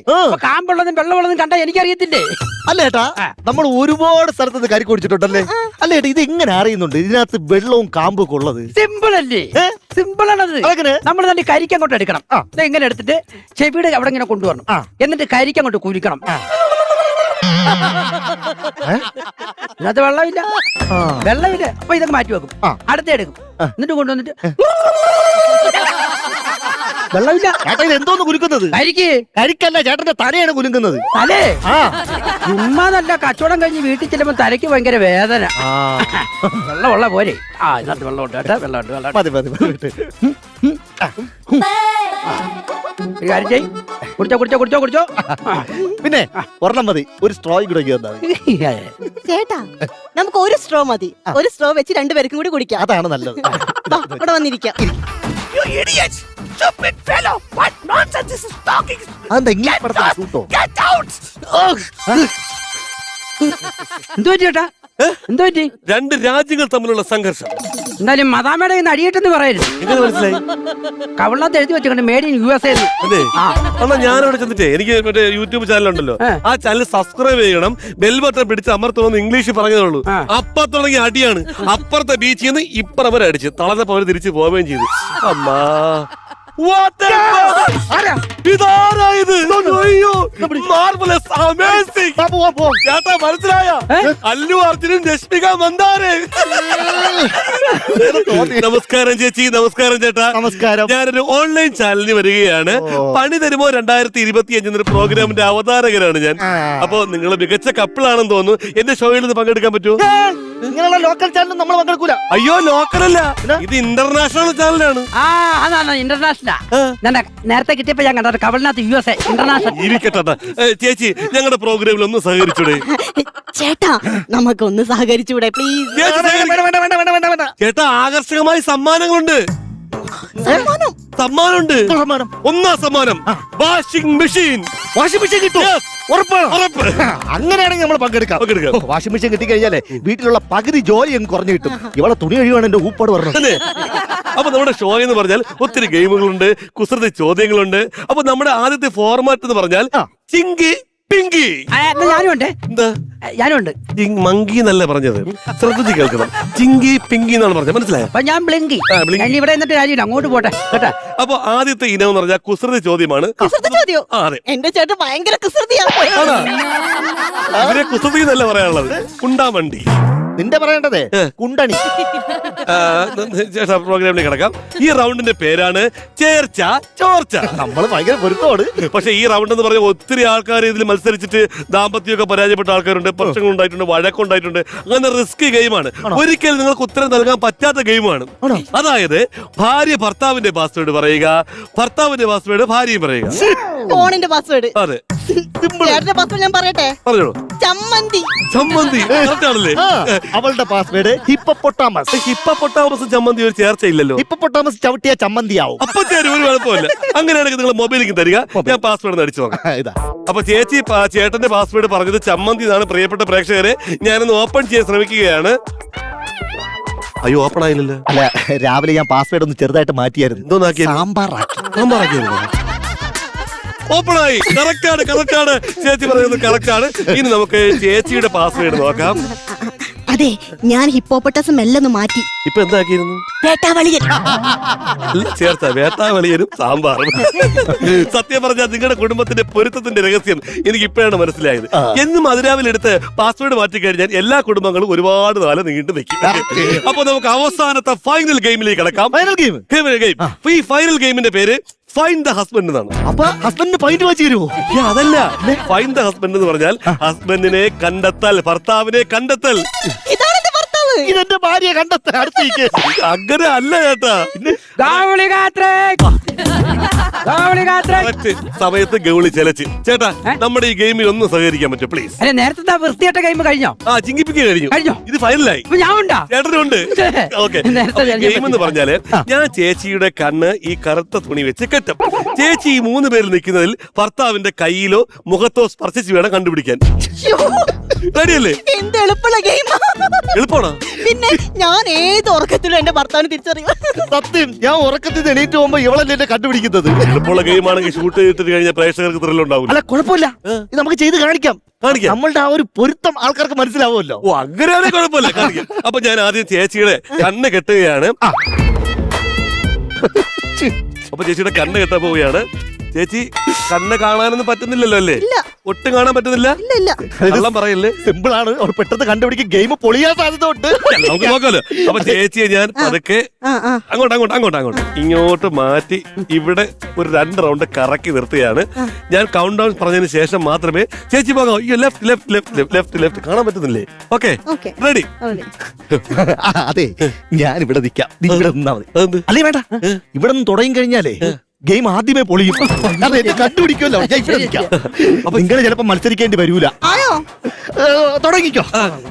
കാമ്പുള്ളതും വെള്ളമുള്ളതും കണ്ട എനിക്കറിയത്തില്ലേ. അല്ല ഏട്ടാ, നമ്മൾ ഒരുപാട് സ്ഥലത്ത് കരിക്ക് കുടിച്ചിട്ടുണ്ടല്ലേ. അല്ല ഏട്ടാ, ഇത് എങ്ങനെ അറിയുന്നുണ്ട് ഇതിനകത്ത് വെള്ളവും കാമ്പൊക്കെ ഉള്ളത്? സിമ്പിൾ അല്ലേ? സിമ്പിൾ ആണത്. നമ്മൾ തന്നെ കരിക്ക് അങ്ങോട്ട് എടുക്കണം. ഇങ്ങനെ എടുത്തിട്ട് ചെവിയുടെ അവിടെ ഇങ്ങനെ കൊണ്ടുവരണം. എന്നിട്ട് കരിക്ക് അങ്ങോട്ട് കുലിക്കണം. ഇതിനകത്ത് വെള്ളമില്ല. അപ്പൊ ഇതൊക്കെ മാറ്റി വെക്കും. അടുത്ത എടുക്കും. എന്നിട്ട് കൊണ്ടുവന്നിട്ട് വെള്ളമില്ല. ചേട്ടാ ഇത് എന്തോന്ന് കുലുക്കുന്നത്? കരിക്കല്ല, ചേട്ടന്റെ തലയാണ് കുലുക്കുന്നത്. തലേ? ചുമ്മാതല്ല, കച്ചവടം കഴിഞ്ഞ് വീട്ടിൽ ചെല്ലുമ്പോ തലയ്ക്ക് ഭയങ്കര വേദന. വെള്ളമുള്ള പോലെ. ഇതിനകത്ത് വെള്ളമുണ്ട് കേട്ടോ. വെള്ളമുണ്ട്. കുടിച്ചോ. പിന്നെ ഒരെണ്ണം മതി, ഒരു സ്ട്രോ കൂടെ ചേട്ടാ, നമുക്ക് ഒരു സ്ട്രോ മതി. ഒരു സ്ട്രോ വെച്ച് 2 പേർക്കും കൂടി കുടിക്കാം. അതാണ് നല്ലത്. ഇവിടെ വന്നിരിക്കാം. എന്തോ ചേട്ടാ, എന്തോ പറ്റി? 2 രാജ്യങ്ങൾ തമ്മിലുള്ള സംഘർഷം. എന്തായാലും മദാമയുടെ അടിയിട്ടെന്ന് പറയരുത്. മനസ്സിലായി? കവളത്ത് എഴുതി വെച്ചിട്ടുണ്ട് മേഡ് ഇൻ USA. അതെ. എന്നാ ഞാനവിടെ ചെന്നിട്ടേ എനിക്ക് മറ്റേ യൂട്യൂബ് ചാനൽ ഉണ്ടല്ലോ, ആ ചാനൽ സബ്സ്ക്രൈബ് ചെയ്യണം, ബെൽ ബട്ടൺ പിടിച്ച് അമർത്തണമെന്ന് ഇംഗ്ലീഷിൽ പറഞ്ഞതേ. അപ്പൊ തുടങ്ങിയ അടിയാണ്. അപ്പുറത്തെ ബീച്ചിൽ നിന്ന് ഇപ്പുറം വരെ അടിച്ച് തളർന്നപ്പോ അവര് തിരിച്ചു പോവുകയും ചെയ്തു. അമ്മാ, മനസ്സിലായ? അല്ലു അർജുനും രശ്മിക മന്ദാരെ. നമസ്കാരം ചേച്ചി. നമസ്കാരം ചേട്ടാ. നമസ്കാരം. ഞാനൊരു ഓൺലൈൻ ചാനലിന് വരികയാണ്. പണി തരുമോ 2025 എന്നൊരു പ്രോഗ്രാമിന്റെ അവതാരകരാണ് ഞാൻ. അപ്പൊ നിങ്ങൾ മികച്ച കപ്പിളാണെന്ന് തോന്നുന്നു. എന്റെ ഷോയിൽ നിന്ന് പങ്കെടുക്കാൻ പറ്റുമോ? ഇങ്ങനെയുള്ള ലോക്കൽ ചാനൽ നമ്മൾ പങ്കെടുക്കൂല. അയ്യോ, ലോക്കലല്ല, ഇത് ഇന്റർനാഷണൽ ചാനലാണ്. ഇന്റർനാഷണലാ. നേരത്തെ കിട്ടിയപ്പോ ഞാൻ കണ്ടത് കവളിനകത്ത് USA ഇന്റർനാഷണൽ. ഇരിക്കട്ടെ ചേച്ചി, ഞങ്ങളുടെ പ്രോഗ്രാമിൽ ഒന്ന് സഹകരിച്ചൂടെ? ചേട്ടാ, നമുക്കൊന്ന് സഹകരിച്ചൂടെ പ്ലീസ്? ചേട്ടാ, ആകർഷകമായ സമ്മാനങ്ങളുണ്ട്. സമ്മാനമുണ്ട്. സമ്മാനം ഒന്നാം സമ്മാനം വാഷിംഗ് മെഷീൻ. വാഷിംഗ് മെഷീൻ കിട്ടും. ഉറപ്പാണ്. ഉറപ്പ്. അങ്ങനെയാണെങ്കിൽ നമ്മൾ പങ്കെടുക്കാം. വാഷിംഗ് മെഷീൻ കിട്ടി കഴിഞ്ഞാലേ വീട്ടിലുള്ള പകുതി ജോലി അങ്ങ് കുറഞ്ഞു കിട്ടും. ഇവിടെ തുണി കഴിയുവാണ് എന്റെ ഊപ്പാട് പറഞ്ഞത്. അതെ. അപ്പൊ നമ്മുടെ ഷോ എന്ന് പറഞ്ഞാൽ ഒത്തിരി ഗെയിമുകളുണ്ട്, കുസൃതി ചോദ്യങ്ങളുണ്ട്. അപ്പൊ നമ്മുടെ ആദ്യത്തെ ഫോർമാറ്റ് എന്ന് പറഞ്ഞാൽ ചിങ്കി പിങ്കി. ഞാനും ഉണ്ട്. എന്താ ഞാനും ഉണ്ട്. മങ്കി എന്നല്ല പറഞ്ഞത്, ശ്രദ്ധിച്ച് കേൾക്കണം. ചിങ്കി പിങ്കി എന്നാണ് പറഞ്ഞത്, മനസ്സിലായോ? അപ്പൊ ഞാൻ ബ്ലിങ്കി. ബ്ലിങ്കി. ഞാൻ ഇവിടെ എന്നിട്ട് കാര്യമില്ല, അങ്ങോട്ട് പോട്ടെ കേട്ടാ. അപ്പൊ ആദ്യത്തെ ഇനം എന്ന് പറഞ്ഞാൽ കുസൃതി ചോദ്യമാണ്. കുസൃതി ചോദ്യോ? ആ, അതെ. എന്റെ ചേട്ടൻ ഭയങ്കര കുസൃതിയാണ്. ഇതിനെ കുസൃതി എന്നല്ല പറയാനുള്ളത്, കുണ്ടാമണ്ടി. നിന്റെ പറയേണ്ടതേ കുണ്ടണി. ചേട്ടാ പ്രോഗ്രാമിലേക്ക് കിടക്കാം. ഈ റൗണ്ടിന്റെ പേരാണ് ചേർച്ച ചോർച്ച. നമ്മൾ ഭയങ്കര പൊരുത്തോട്. പക്ഷെ ഈ റൗണ്ട് എന്ന് പറഞ്ഞാൽ ഒത്തിരി ആൾക്കാർ ഇതിൽ മത്സരിച്ചിട്ട് ദാമ്പത്യമൊക്കെ പരാജയപ്പെട്ട ആൾക്കാരുണ്ട്, പ്രശ്നങ്ങൾ ഉണ്ടായിട്ടുണ്ട്, വഴക്കുണ്ടായിട്ടുണ്ട്. അങ്ങനെ റിസ്കി ഗെയിമാണ്. ഒരിക്കലും നിങ്ങൾക്ക് ഉത്തരം നൽകാൻ പറ്റാത്ത ഗെയിമാണ്. അതായത് ഭാര്യ ഭർത്താവിന്റെ പാസ്വേഡ് പറയുക, ഭർത്താവിന്റെ പാസ്വേഡ് ഭാര്യയും പറയുക. ഫോണിന്റെ പാസ്വേഡ്. അതെ, ചേട്ടന്റെ പാസ്വേഡ് ഞാൻ പറയട്ടെ. പറഞ്ഞോളൂ. ചമ്മന്തി. ചമ്മന്തി ആണല്ലേ? അവളുടെ പാസ്വേഡ് ഹിപ്പോപ്പൊട്ടാമസ്. ഹിപ്പോപ്പൊട്ടാമസും ചമ്മന്തി ഒരു ചേർച്ചയില്ലല്ലോ. ഹിപ്പോപ്പൊട്ടാമസ് ചവിട്ടിയ ചമ്മന്തിയാവും. അപ്പൊ ചേരും, ഒരു കുഴപ്പമില്ല. അങ്ങനെയാണെങ്കിൽ നിങ്ങൾ മൊബൈലിലേക്ക് തരിക, ഞാൻ പാസ്വേഡ് അടിച്ചു നോക്കാം. ഇതാ. അപ്പൊ ചേച്ചി ചേട്ടന്റെ പാസ്വേഡ് പറഞ്ഞത് ചമ്മന്തി എന്നാണ്. പ്രിയപ്പെട്ട പ്രേക്ഷകരെ, ഞാനൊന്ന് ഓപ്പൺ ചെയ്യാൻ ശ്രമിക്കുകയാണ്. അയ്യോ, ഓപ്പൺ ആയില്ലല്ലോ. അല്ല, രാവിലെ ഞാൻ പാസ്വേഡ് ഒന്ന് ചെറുതായിട്ട് മാറ്റിയായിരുന്നു. എന്തോന്നാക്കിയ? സാമ്പാറാക്കിയായിരുന്നു. ഓപ്പണായി. കറക്റ്റാണ്, കറക്റ്റാണ്. ചേച്ചി പറയുന്നത് കറക്റ്റാണ്. ഇനി നമുക്ക് ചേച്ചിയുടെ പാസ്വേഡ് നോക്കാം. അതെ, ഞാൻ ഹിപ്പോപ്പൊട്ടാസം എല്ലാം മാറ്റി. ഇപ്പൊ എന്താക്കിയിരുന്നു? വേട്ടാവളിയൻ. ചേർത്ത വേട്ടാവളിയനും സാമ്പാറും. സത്യം പറഞ്ഞാൽ നിങ്ങളുടെ കുടുംബത്തിന്റെ പൊരുത്തത്തിന്റെ രഹസ്യം എനിക്ക് ഇപ്പോഴാണ് മനസ്സിലായത്. എന്നും അതിരാവിലെ എടുത്ത് പാസ്വേഡ് മാറ്റി കഴിഞ്ഞാൽ എല്ലാ കുടുംബങ്ങളും ഒരുപാട് കാലം നീണ്ടു വെക്കും. അപ്പൊ നമുക്ക് അവസാനത്തെ ഫൈനൽ ഗെയിമിലേക്ക് കിടക്കാം. Final game. ഈ ഫൈനൽ ഗെയിമിന്റെ പേര് ഫൈൻഡ് ദ ഹസ്ബൻഡ് എന്നാണ്. അപ്പൊ ഹസ്ബൻഡിന് പോയിന്റ് വായിച്ചു തരുമോ? അതല്ല, ഫൈൻഡ് ദ ഹസ്ബൻഡ് എന്ന് പറഞ്ഞാൽ ഹസ്ബൻഡിനെ കണ്ടെത്തൽ, ഭർത്താവിനെ കണ്ടെത്തൽ. ഇതാണ് എന്റെ ഭർത്താവ്. ഇതെന്റെ ഭാര്യയെ കണ്ടെത്താൻ അടുത്തേക്ക്. അങ്ങനെ അല്ല ചേട്ടാ. സമയത്ത് ഗൗളി ചെലച്ച്. ചേട്ടാ, നമ്മുടെ ഈ ഗെയിമിൽ ഒന്ന് സഹകരിക്കാൻ പറ്റും പ്ലീസ്? അല്ലെ, നേരത്തെ വൃത്തിയായിട്ട ഗെയിം കഴിഞ്ഞോ? ചിങ്കിപ്പിക്ക് കഴിഞ്ഞു. ഇത് ഫൈനലായി. ഞാൻ ഉണ്ടാ. ചേട്ടനുണ്ട്. ഓക്കെ. ഗെയിം എന്ന് പറഞ്ഞാല് ഞാൻ ചേച്ചിയുടെ കണ്ണ് ഈ കറുത്ത തുണി വെച്ച് കെട്ടും. ചേച്ചി ഈ 3 പേരിൽ നിൽക്കുന്നതിൽ ഭർത്താവിന്റെ കയ്യിലോ മുഖത്തോ സ്പർശിച്ച് വേണം കണ്ടുപിടിക്കാൻ. റെഡിയല്ലേ? എന്ത് എളുപ്പമുള്ള ഗെയിം. എളുപ്പമാണോ? പിന്നെ ഞാൻ ഏത് ഉറക്കത്തിലും എന്റെ ഭർത്താവിനെ തിരിച്ചറിയും. സത്യം, ഞാൻ ഉറക്കത്തിൽ എണീറ്റ് പോകുമ്പോ ഇവളല്ലേ എന്നെ കണ്ടുപിടിക്കുന്നത്. എളുപ്പമുള്ള ഗെയിം ആണെങ്കിൽ ഷൂട്ട് ചെയ്തിട്ട് കഴിഞ്ഞാൽ പ്രേക്ഷകർക്ക് ത്രില്ലുണ്ടാവും. അല്ല, കുഴപ്പമില്ല, ഇത് നമുക്ക് ചെയ്ത് കാണിക്കാം. നമ്മളുടെ ആ ഒരു പൊരുത്തം ആൾക്കാർക്ക് മനസ്സിലാവുമല്ലോ. ഓ, അങ്ങനെയാണെങ്കിൽ കുഴപ്പമില്ല, കാണിക്കാം. അപ്പൊ ഞാൻ ആദ്യം ചേച്ചിയുടെ കണ്ണ് കെട്ടുകയാണ്. അപ്പൊ ചേച്ചിയുടെ കണ്ണ് കെട്ടാൻ പോവുകയാണ്. ചേച്ചി, കണ്ണ് കാണാനൊന്നും പറ്റുന്നില്ലല്ലോ അല്ലേ? ഒട്ടും കാണാൻ പറ്റുന്നില്ല. കള്ളം പറയല്ലേ? സിമ്പിൾ ആണ്, പെട്ടെന്ന് കണ്ടുപിടിക്കും. ഗെയിം പൊളിയാൻ സാധ്യത ഉണ്ട്. നമുക്ക് നോക്കാലോ. അപ്പൊ ചേച്ചിയെ ഞാൻ പതുക്കെ അങ്ങോട്ട് ഇങ്ങോട്ട് മാറ്റി ഇവിടെ ഒരു 2 റൗണ്ട് കറക്കി നിർത്തുകയാണ്. ഞാൻ കൗണ്ട് ഡൗൺ പറഞ്ഞതിന് ശേഷം മാത്രമേ ചേച്ചി പോകാം. അയ്യോ, left left left left left കാണാൻ പറ്റുന്നില്ലേ? Okay, ready? അതെ, ഞാൻ ഇവിടെ നിൽക്കാം, നീ ഇവിടെ നിന്നാ മതി. അല്ലേ വേണ്ട, ഇവിടെ നിന്ന് തുടങ്ങി കഴിഞ്ഞാലേ ഗെയിം ആദ്യമേ പൊളിയും. കാരണം എന്നെ കണ്ടുപിടിക്കുമല്ലോ. ഞാൻ ഇവിടെ നിൽക്കാം. അപ്പൊ നിങ്ങൾ ചിലപ്പോ മത്സരിക്കേണ്ടി വരൂല. തുടങ്ങിക്കോ.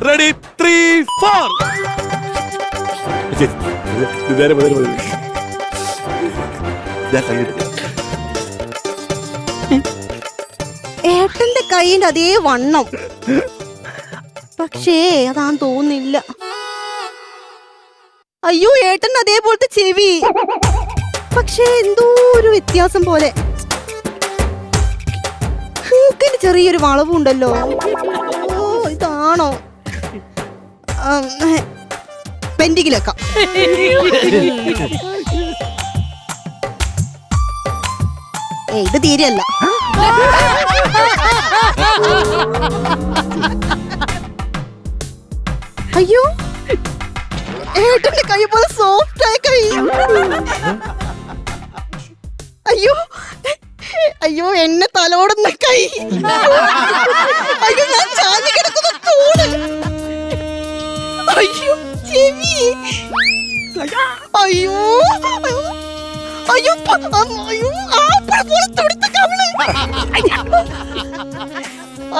റെഡി, 3, 4. ഏട്ടന്റെ കൈയിന്റെ അതേ വണ്ണം, പക്ഷേ അതാന്ന് തോന്നില്ല. അയ്യോ, ഏട്ടൻ അതേപോലത്തെ ചെവി, പക്ഷേ എന്തോ ഒരു വ്യത്യാസം പോലെ. മൂക്കിന് ചെറിയൊരു വളവുണ്ടല്ലോ. ഓ, ഇതാണോ? പെൻഡിങ്ങിലേക്കാം. ഇത് തീരെയല്ല. അയ്യോ, ഏട്ടന്റെ കൈ പോലെ സോഫ്റ്റ് ആയ കൈ. അയ്യോ അയ്യോ, എന്നെ തലോടുന്ന കൈ. അയ്യോ, ഞാൻ ചാഞ്ഞു കിടക്കുന്ന തൂണ്. അയ്യോ, ചെവി. അയ്യോ അയ്യോ അയ്യോ, ആപ്പിൾ പോലെ തുടുത്ത കവിള്.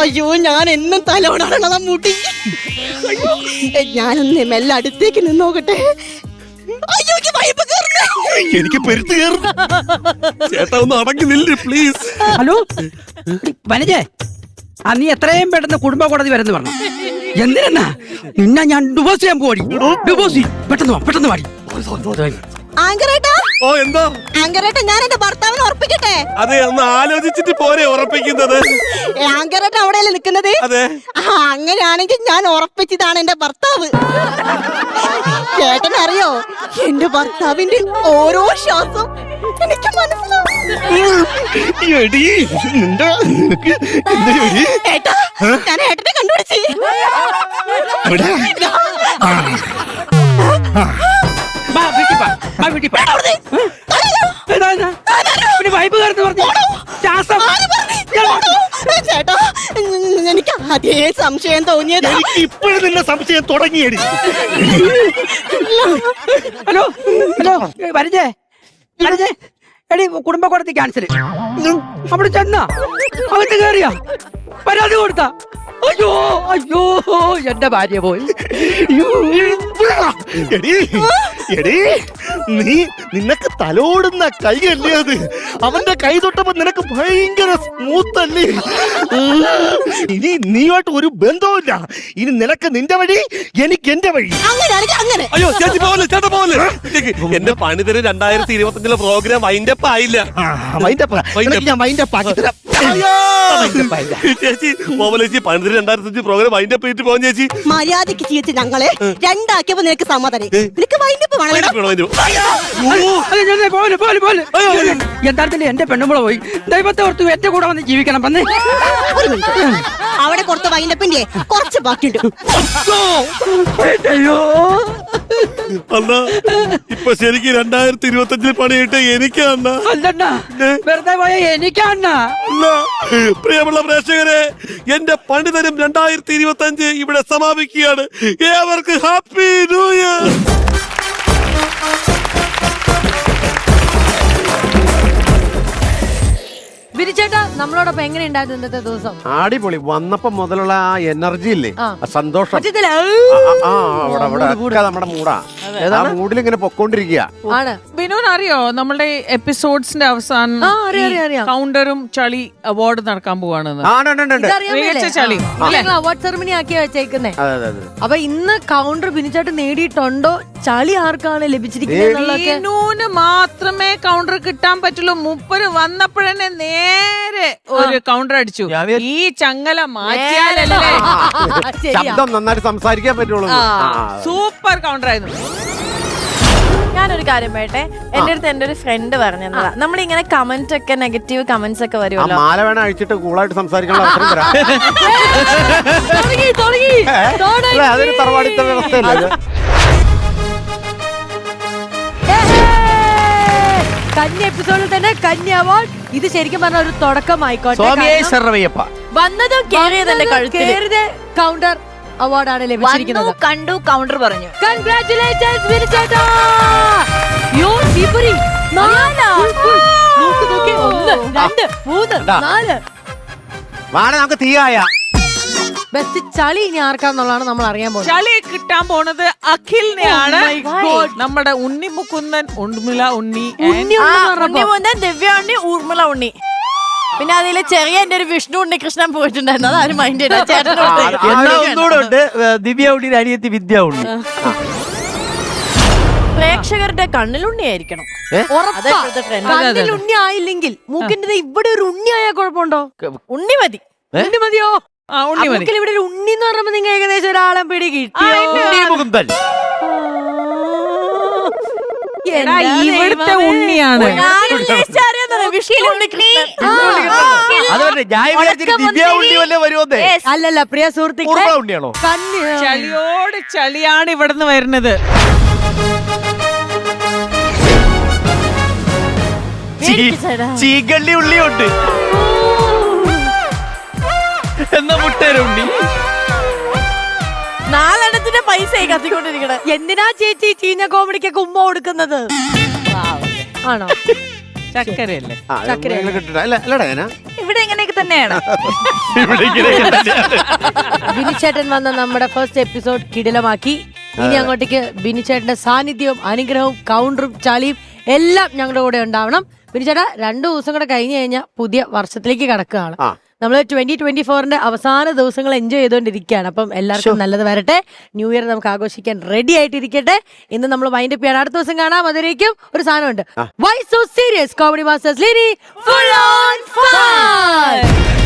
അയ്യോ, ഞാൻ എന്നും തലോടാനുള്ള മുടി. ഞാനൊന്ന് മെല്ലെ അടുത്തേക്ക് നിന്നോക്കട്ടെ. എനിക്ക് പെരുത്ത് കയറും. ചേട്ടാ ഒന്ന് അടങ്ങി നില്ല് പ്ലീസ്. ഹലോ വനജേ, നീ എത്രയും പെട്ടെന്ന് കുടുംബ കോടതി വരുന്നു പറഞ്ഞു. എന്തിനാ നിന്നെ ഞാൻ ഡിവോഴ്സ് ചെയ്യാൻ പോടി. ഡിവോഴ്സ് പെട്ടെന്ന് പാടി. ആങ്കറേട്ടാ, ഓ എന്താ ആങ്കറേട്ടാ, ഞാൻ എന്റെ ഭർത്താവിനെ ഉറപ്പിക്കട്ടെ? അതെ, ഒന്ന് ആലോചിച്ചിട്ട് പോരെ ഉറപ്പിക്കുന്നത്. ആങ്കറേട്ട അവിടെയല്ലേ നിൽക്കുന്നത്? അതെ. അങ്ങനെയാണെങ്കിൽ ഞാൻ ഉറപ്പിച്ചതാണ് എന്റെ ഭർത്താവ്. ചേട്ടൻ അറിയോ, എന്റെ ഭർത്താവിന്റെ ഓരോ ശ്വാസം എനിക്ക് മനസ്സിലാവും. എടീ, ഏട്ടാ, ഞാൻ ഏട്ടനെ കണ്ടുപിടിച്ച്. വൈബ് കയറുന്നു പറഞ്ഞു. ചേട്ടാ, എനിക്ക് അതേ സംശയം തോന്നിയത്. എനിക്ക് ഇപ്പോഴും നിന്നെ സംശയം തുടങ്ങിയടി. ഹലോ വരജേ, എടി കുടുംബ കോടതി ക്യാൻസൽ. അവിടെ ചെന്നാ അകത്ത് കയറിയാ പരാതി കൊടുത്താ. അയ്യോ എന്റെ ഭാര്യ പോയി. എടീ, നിനക്ക് തലോടുന്ന കൈയല്ലേ അത്? അവന്റെ കൈ തൊട്ടപ്പോ നിനക്ക് ഭയങ്കര സ്മൂത്ത് അല്ലേ? ഇനി നീയുമായിട്ട് ഒരു ബന്ധവുമില്ല. ഇനി നിനക്ക് നിന്റെ വഴി, എനിക്ക് എന്റെ വഴി. അങ്ങനെ അയ്യോ ചേച്ചി പോവല്ലേ, ചേട്ടാ പോവല്ലേ. എന്റെ പണിതര് 2025 പ്രോഗ്രാം വൈൻഡപ്പ് ആയില്ല. ഞാൻ വൈൻഡപ്പ് ആക്കി തരാം. ചേച്ചി മോമലേച്ചി പണിതര് 2025 പ്രോഗ്രാം വൈൻഡപ്പ് ചെയ്തിട്ട് പോകാൻ ചേച്ചി. മര്യാദക്ക് ചെയ്ത് ഞങ്ങളെ രണ്ടാക്കിയപ്പോ നിനക്ക് സമാധാനം. നിനക്ക് വൈൻഡപ്പ് വേണം. യഥാർത്ഥത്തിൽ എന്റെ പെണ്ണുമ്പള പോയി. ദൈവത്തെ ഓർത്തു എന്റെ കൂടെ വന്ന് ജീവിക്കണം. വന്നേ, അവിടെ കുറച്ച് വൈൻഡപ്പിന്റെ കുറച്ച് ബാക്കിയുണ്ട്. അല്ല ഇപ്പൊ ശരിക്കും 2025 പണിയിട്ട് എനിക്കാണ്. അല്ലണ്ണ, വെറുതെ പോയ എനിക്കാണ്ണ. പ്രിയമുള്ള പ്രേക്ഷകരെ, എന്റെ പണിതരും 2025 ഇവിടെ സമാപിക്കുകയാണ്. ഏവർക്ക് ഹാപ്പി ന്യൂ ഇയർ. ബിനിച്ചേട്ടാ, നമ്മളോടൊപ്പം എങ്ങനെ ഉണ്ടായിരുന്നു ഇന്നത്തെ ദിവസം? അടിപൊളി. വന്നപ്പോ മുതലുള്ള ആ എനർജി ഇല്ലേ, ആ. ആ സന്തോഷം, മറ്റേതില്ല, അവിടെ നമ്മുടെ മൂടാ, ആ മൂഡിൽ ഇങ്ങനെ പൊക്കോണ്ടിരിക്കുക. ആണ്. ബിനുവിന് അറിയോ നമ്മളുടെ എപ്പിസോഡ്സിന്റെ അവസാനം ആ, അറിയാം. കൗണ്ടറും ചളി അവാർഡ് നടക്കാൻ പോവാണെന്ന്. ഇതറിയാൻ മികച്ച മേലേ? ചളി. ഞങ്ങൾ അവാർഡ് സെറമണി ആക്കിയാ വെച്ചേക്കുന്നേ. അതെ. അപ്പൊ ഇന്ന് കൗണ്ടർ ബിനിച്ചേട്ടൻ നേടിയിട്ടുണ്ടോ, ചളി ആർക്കാണ് ലഭിച്ചിരിക്കുന്നത് എന്നുള്ളതൊക്കെ? ബിനുവിന് മാത്രമേ കൗണ്ടർ കിട്ടാൻ പറ്റുള്ളൂ. മൂപ്പര് വന്നപ്പോഴന്നെ നേരെ ഒരു കൗണ്ടർ അടിച്ചു. ഈ ചങ്ങല മാറ്റിയാലല്ലേ ശരിയാ. ശബ്ദം നന്നായിട്ട് സംസാരിക്കാൻ പറ്റുള്ളൂ. സൂപ്പർ കൗണ്ടർ ആയിരുന്നു. ഞാനൊരു കാര്യം പറയട്ടെ, എന്റെ അടുത്ത് എന്റെ ഒരു ഫ്രണ്ട് പറഞ്ഞതാ, നമ്മളിങ്ങനെ കമന്റ് ഒക്കെ നെഗറ്റീവ് കമന്റ്സ് ഒക്കെ ആ വരുമല്ലോ. മാല വേണം അഴിച്ചിട്ട് കൂളായിട്ട് സംസാരിക്കാനുള്ള അവസരം തരാം. തുടങ്ങി. അല്ല, അതൊരു തറവാടിത്ത വ്യവസ്ഥയല്ലേ ഇത്? കന്യ എപ്പിസോഡിൽ തന്നെ കന്യ അവാർഡ്. ഇത് ശരിക്കും പറഞ്ഞ ഒരു തുടക്കമായിക്കോട്ടെ. സ്വാമിയെ ശരണമയ്യപ്പ. വന്നതും കേറിയതല്ലേ കഴുത്തിൽ. കൗണ്ടർ അവാർഡാണ് ലഭിച്ചിരിക്കുന്നത്. കണ്ടു കൗണ്ടർ പറഞ്ഞു. കൺഗ്രാറ്റുലേഷൻസ് ബിനിച്ചേട്ടാ. യോ ശിവരി, 4 നോക്ക് 1 2 3 4 വാണ നമുക്ക് തീയായ ബെസ്റ്റ് ചളി ഇനി ആർക്കാന്നുള്ളതാണ് നമ്മൾ അറിയാൻ പോകുന്നത്. ചളി കിട്ടാൻ പോണത് അഖിലിനെയാണ്. Oh my God. നമ്മുടെ ഉണ്ണി മുക്കുന്നൻ, ഉണ്ണിമുല ഉണ്ണി, ഉണ്ണിമുന്തൻ, ദിവ്യ ഉണ്ണി, ഊർമിള ഉണ്ണി. പിന്നെ അതില് ചെറിയ എന്റെ ഒരു വിഷ്ണു ഉണ്ണി കൃഷ്ണൻ പോയിട്ടുണ്ടായിരുന്നു. അതാരും മൈൻഡ് എന്നാ ഒന്നുകൂടെ ഉണ്ട്, ദിവ്യ ഉണ്ണി, അനിയത്തി വിദ്യ ഉണ്ണി. പ്രേക്ഷകരുടെ കണ്ണിലുണ്ണി ആയിരിക്കണം. കണ്ണിൽ ഉണ്ണി ആയില്ലെങ്കിൽ മൂക്കിന്റെ ഇവിടെ ഒരു ഉണ്ണി ആയാൽ കുഴപ്പമുണ്ടോ? ഉണ്ണി മതി. ഉണ്ണി മതിയോ? ഉണ്ണി മതി. ഇവിടെ ഒരു ഉണ്ണി എന്ന് പറയുമ്പോ നിങ്ങൾ ഏകദേശം ഒരാളെ പിടി കിട്ടിയോ? ഉണ്ണി മുകുന്ദൻ. ഇവിടുത്തെ ഉണ്ണിയാണ്. വിഷ്ണു ഉണ്ണി കൃഷ്ണൻ. അതുപോലെ ഞാൻ വിചാരിച്ചിട്ട് ദിവ്യ ഉണ്ണി വല്ലേ വരുമെന്നേ. അല്ലല്ല, പ്രിയ സുഹൃത്തുക്കളെ, ഊർമിള ഉണ്ണിയാണോ? ചളിയോട് ചളിയാണ് ഇവിടുന്ന് വരുന്നത്. ചീകള്ളി ഉള്ളിയുണ്ട്. എന്നാ മുട്ടേരുണ്ണി. 4 പൈസ കത്തിക്കൊണ്ടിരിക്കണേ. എന്തിനാ ചേച്ചി ചീഞ്ഞ കോമഡിക്കൊക്കെ ഉമ്മ കൊടുക്കുന്നത്? ആണോ? ചക്കരയല്ലേ? അല്ലടാ, ഇവിടെ എങ്ങനെയൊക്കെ തന്നെയാണ്. ബിനിച്ചേട്ടൻ വന്ന നമ്മുടെ ഫസ്റ്റ് എപ്പിസോഡ് കിടിലമാക്കി. ഇനി അങ്ങോട്ടേക്ക് ബിനിച്ചേട്ടന്റെ സാന്നിധ്യവും അനുഗ്രഹവും കൗണ്ടറും ചളിയും എല്ലാം ഞങ്ങളുടെ കൂടെ ഉണ്ടാവണം. ബിനിച്ചേട്ടാ 2 ദിവസം കൂടെ കഴിഞ്ഞു കഴിഞ്ഞാൽ പുതിയ വർഷത്തിലേക്ക് കടക്കുകയാണ്. നമ്മൾ 2024ന്റെ അവസാന ദിവസങ്ങൾ എൻജോയ് ചെയ്തുകൊണ്ടിരിക്കുകയാണ്. അപ്പം എല്ലാവർക്കും നല്ലത് വരട്ടെ. ന്യൂ ഇയർ നമുക്ക് ആഘോഷിക്കാൻ റെഡി ആയിട്ടിരിക്കട്ടെ. ഇന്ന് നമ്മൾ വൈൻഡ് അപ്പ് ചെയ്യണം. അടുത്ത ദിവസം കാണാം. അതിലേക്കും ഒരു സാധനമുണ്ട്. Why so serious comedy masters full on fun.